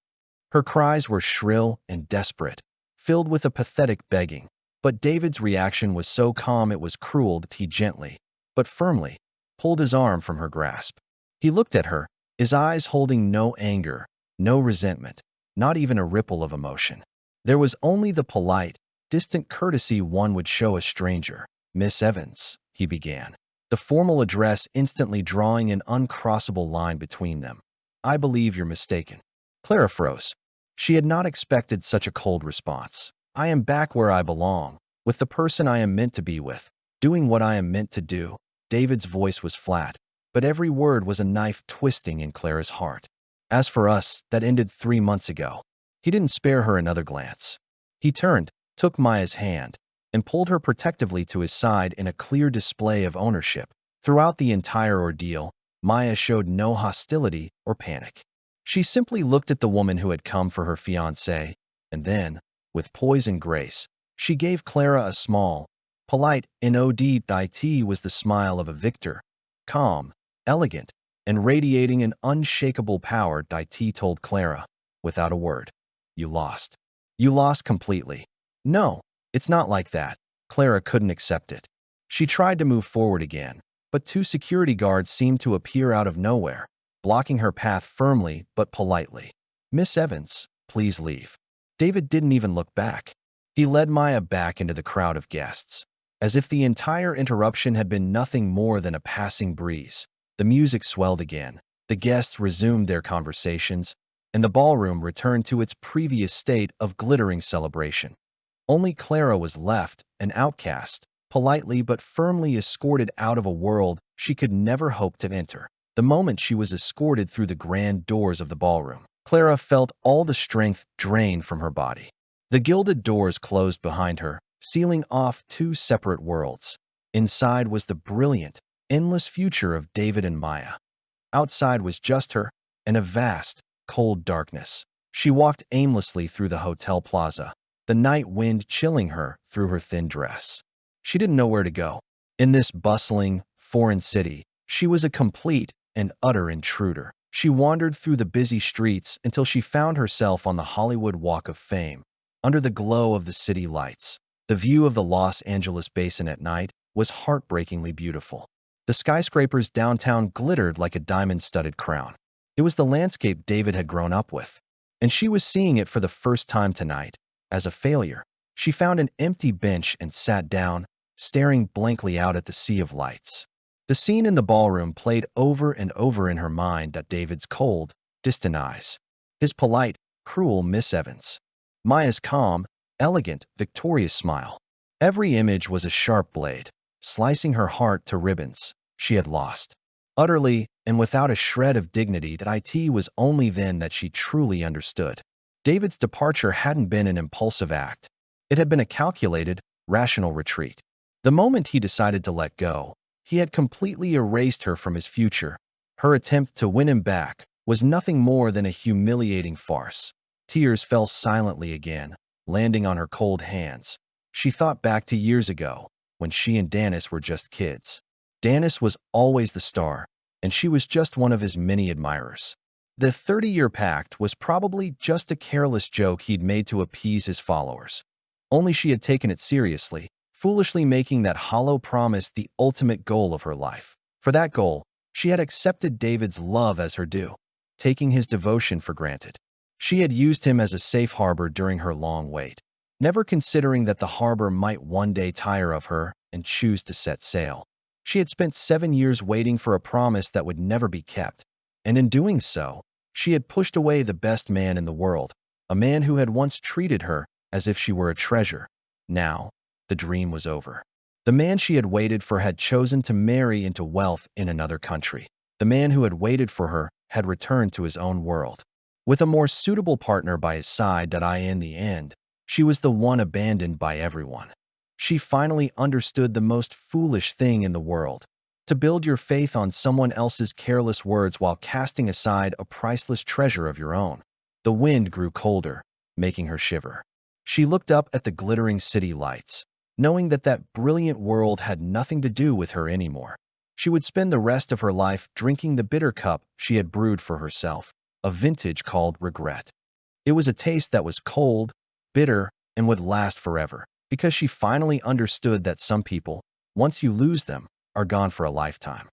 Her cries were shrill and desperate, filled with a pathetic begging. But David's reaction was so calm it was cruel that he gently, but firmly, pulled his arm from her grasp. He looked at her, his eyes holding no anger, no resentment, not even a ripple of emotion. There was only the polite, distant courtesy one would show a stranger. Miss Evans, he began, the formal address instantly drawing an uncrossable line between them. I believe you're mistaken. Clara froze. She had not expected such a cold response. I am back where I belong, with the person I am meant to be with, doing what I am meant to do. David's voice was flat, but every word was a knife twisting in Clara's heart. As for us, that ended 3 months ago. He didn't spare her another glance. He turned, took Maya's hand, and pulled her protectively to his side in a clear display of ownership. Throughout the entire ordeal, Maya showed no hostility or panic. She simply looked at the woman who had come for her fiancé, and then, with poise and grace, she gave Clara a small, polite nod. It was the smile of a victor, calm, elegant, and radiating an unshakable power. It told Clara, without a word. You lost. You lost completely. No, it's not like that. Clara couldn't accept it. She tried to move forward again, but 2 security guards seemed to appear out of nowhere, blocking her path firmly but politely. Miss Evans, please leave. David didn't even look back. He led Maya back into the crowd of guests. As if the entire interruption had been nothing more than a passing breeze, the music swelled again, the guests resumed their conversations, and the ballroom returned to its previous state of glittering celebration. Only Clara was left, an outcast, politely but firmly escorted out of a world she could never hope to enter. The moment she was escorted through the grand doors of the ballroom, Clara felt all the strength drained from her body. The gilded doors closed behind her, sealing off 2 separate worlds. Inside was the brilliant, endless future of David and Maya. Outside was just her, and a vast, cold darkness. She walked aimlessly through the hotel plaza, the night wind chilling her through her thin dress. She didn't know where to go. In this bustling, foreign city, she was a complete and utter intruder. She wandered through the busy streets until she found herself on the Hollywood Walk of Fame, under the glow of the city lights. The view of the Los Angeles basin at night was heartbreakingly beautiful. The skyscrapers downtown glittered like a diamond-studded crown. It was the landscape David had grown up with, and she was seeing it for the first time tonight, as a failure. She found an empty bench and sat down, staring blankly out at the sea of lights. The scene in the ballroom played over and over in her mind. David's cold, distant eyes, his polite, cruel Miss Evans, Maya's calm, elegant, victorious smile. Every image was a sharp blade, slicing her heart to ribbons. She had lost. Utterly and without a shred of dignity. It was only then that she truly understood. David's departure hadn't been an impulsive act. It had been a calculated, rational retreat. The moment he decided to let go, he had completely erased her from his future. Her attempt to win him back was nothing more than a humiliating farce. Tears fell silently again, landing on her cold hands. She thought back to years ago, when she and Dannis were just kids. Dannis was always the star, and she was just one of his many admirers. The 30-year pact was probably just a careless joke he'd made to appease his followers. Only she had taken it seriously, foolishly making that hollow promise the ultimate goal of her life. For that goal, she had accepted David's love as her due, taking his devotion for granted. She had used him as a safe harbor during her long wait, never considering that the harbor might one day tire of her and choose to set sail. She had spent 7 years waiting for a promise that would never be kept, and in doing so, she had pushed away the best man in the world, a man who had once treated her as if she were a treasure. Now, the dream was over. The man she had waited for had chosen to marry into wealth in another country. The man who had waited for her had returned to his own world. With a more suitable partner by his side in the end, she was the one abandoned by everyone. She finally understood the most foolish thing in the world: to build your faith on someone else's careless words while casting aside a priceless treasure of your own. The wind grew colder, making her shiver. She looked up at the glittering city lights, knowing that that brilliant world had nothing to do with her anymore. She would spend the rest of her life drinking the bitter cup she had brewed for herself, a vintage called regret. It was a taste that was cold, bitter, and would last forever, because she finally understood that some people, once you lose them, are gone for a lifetime.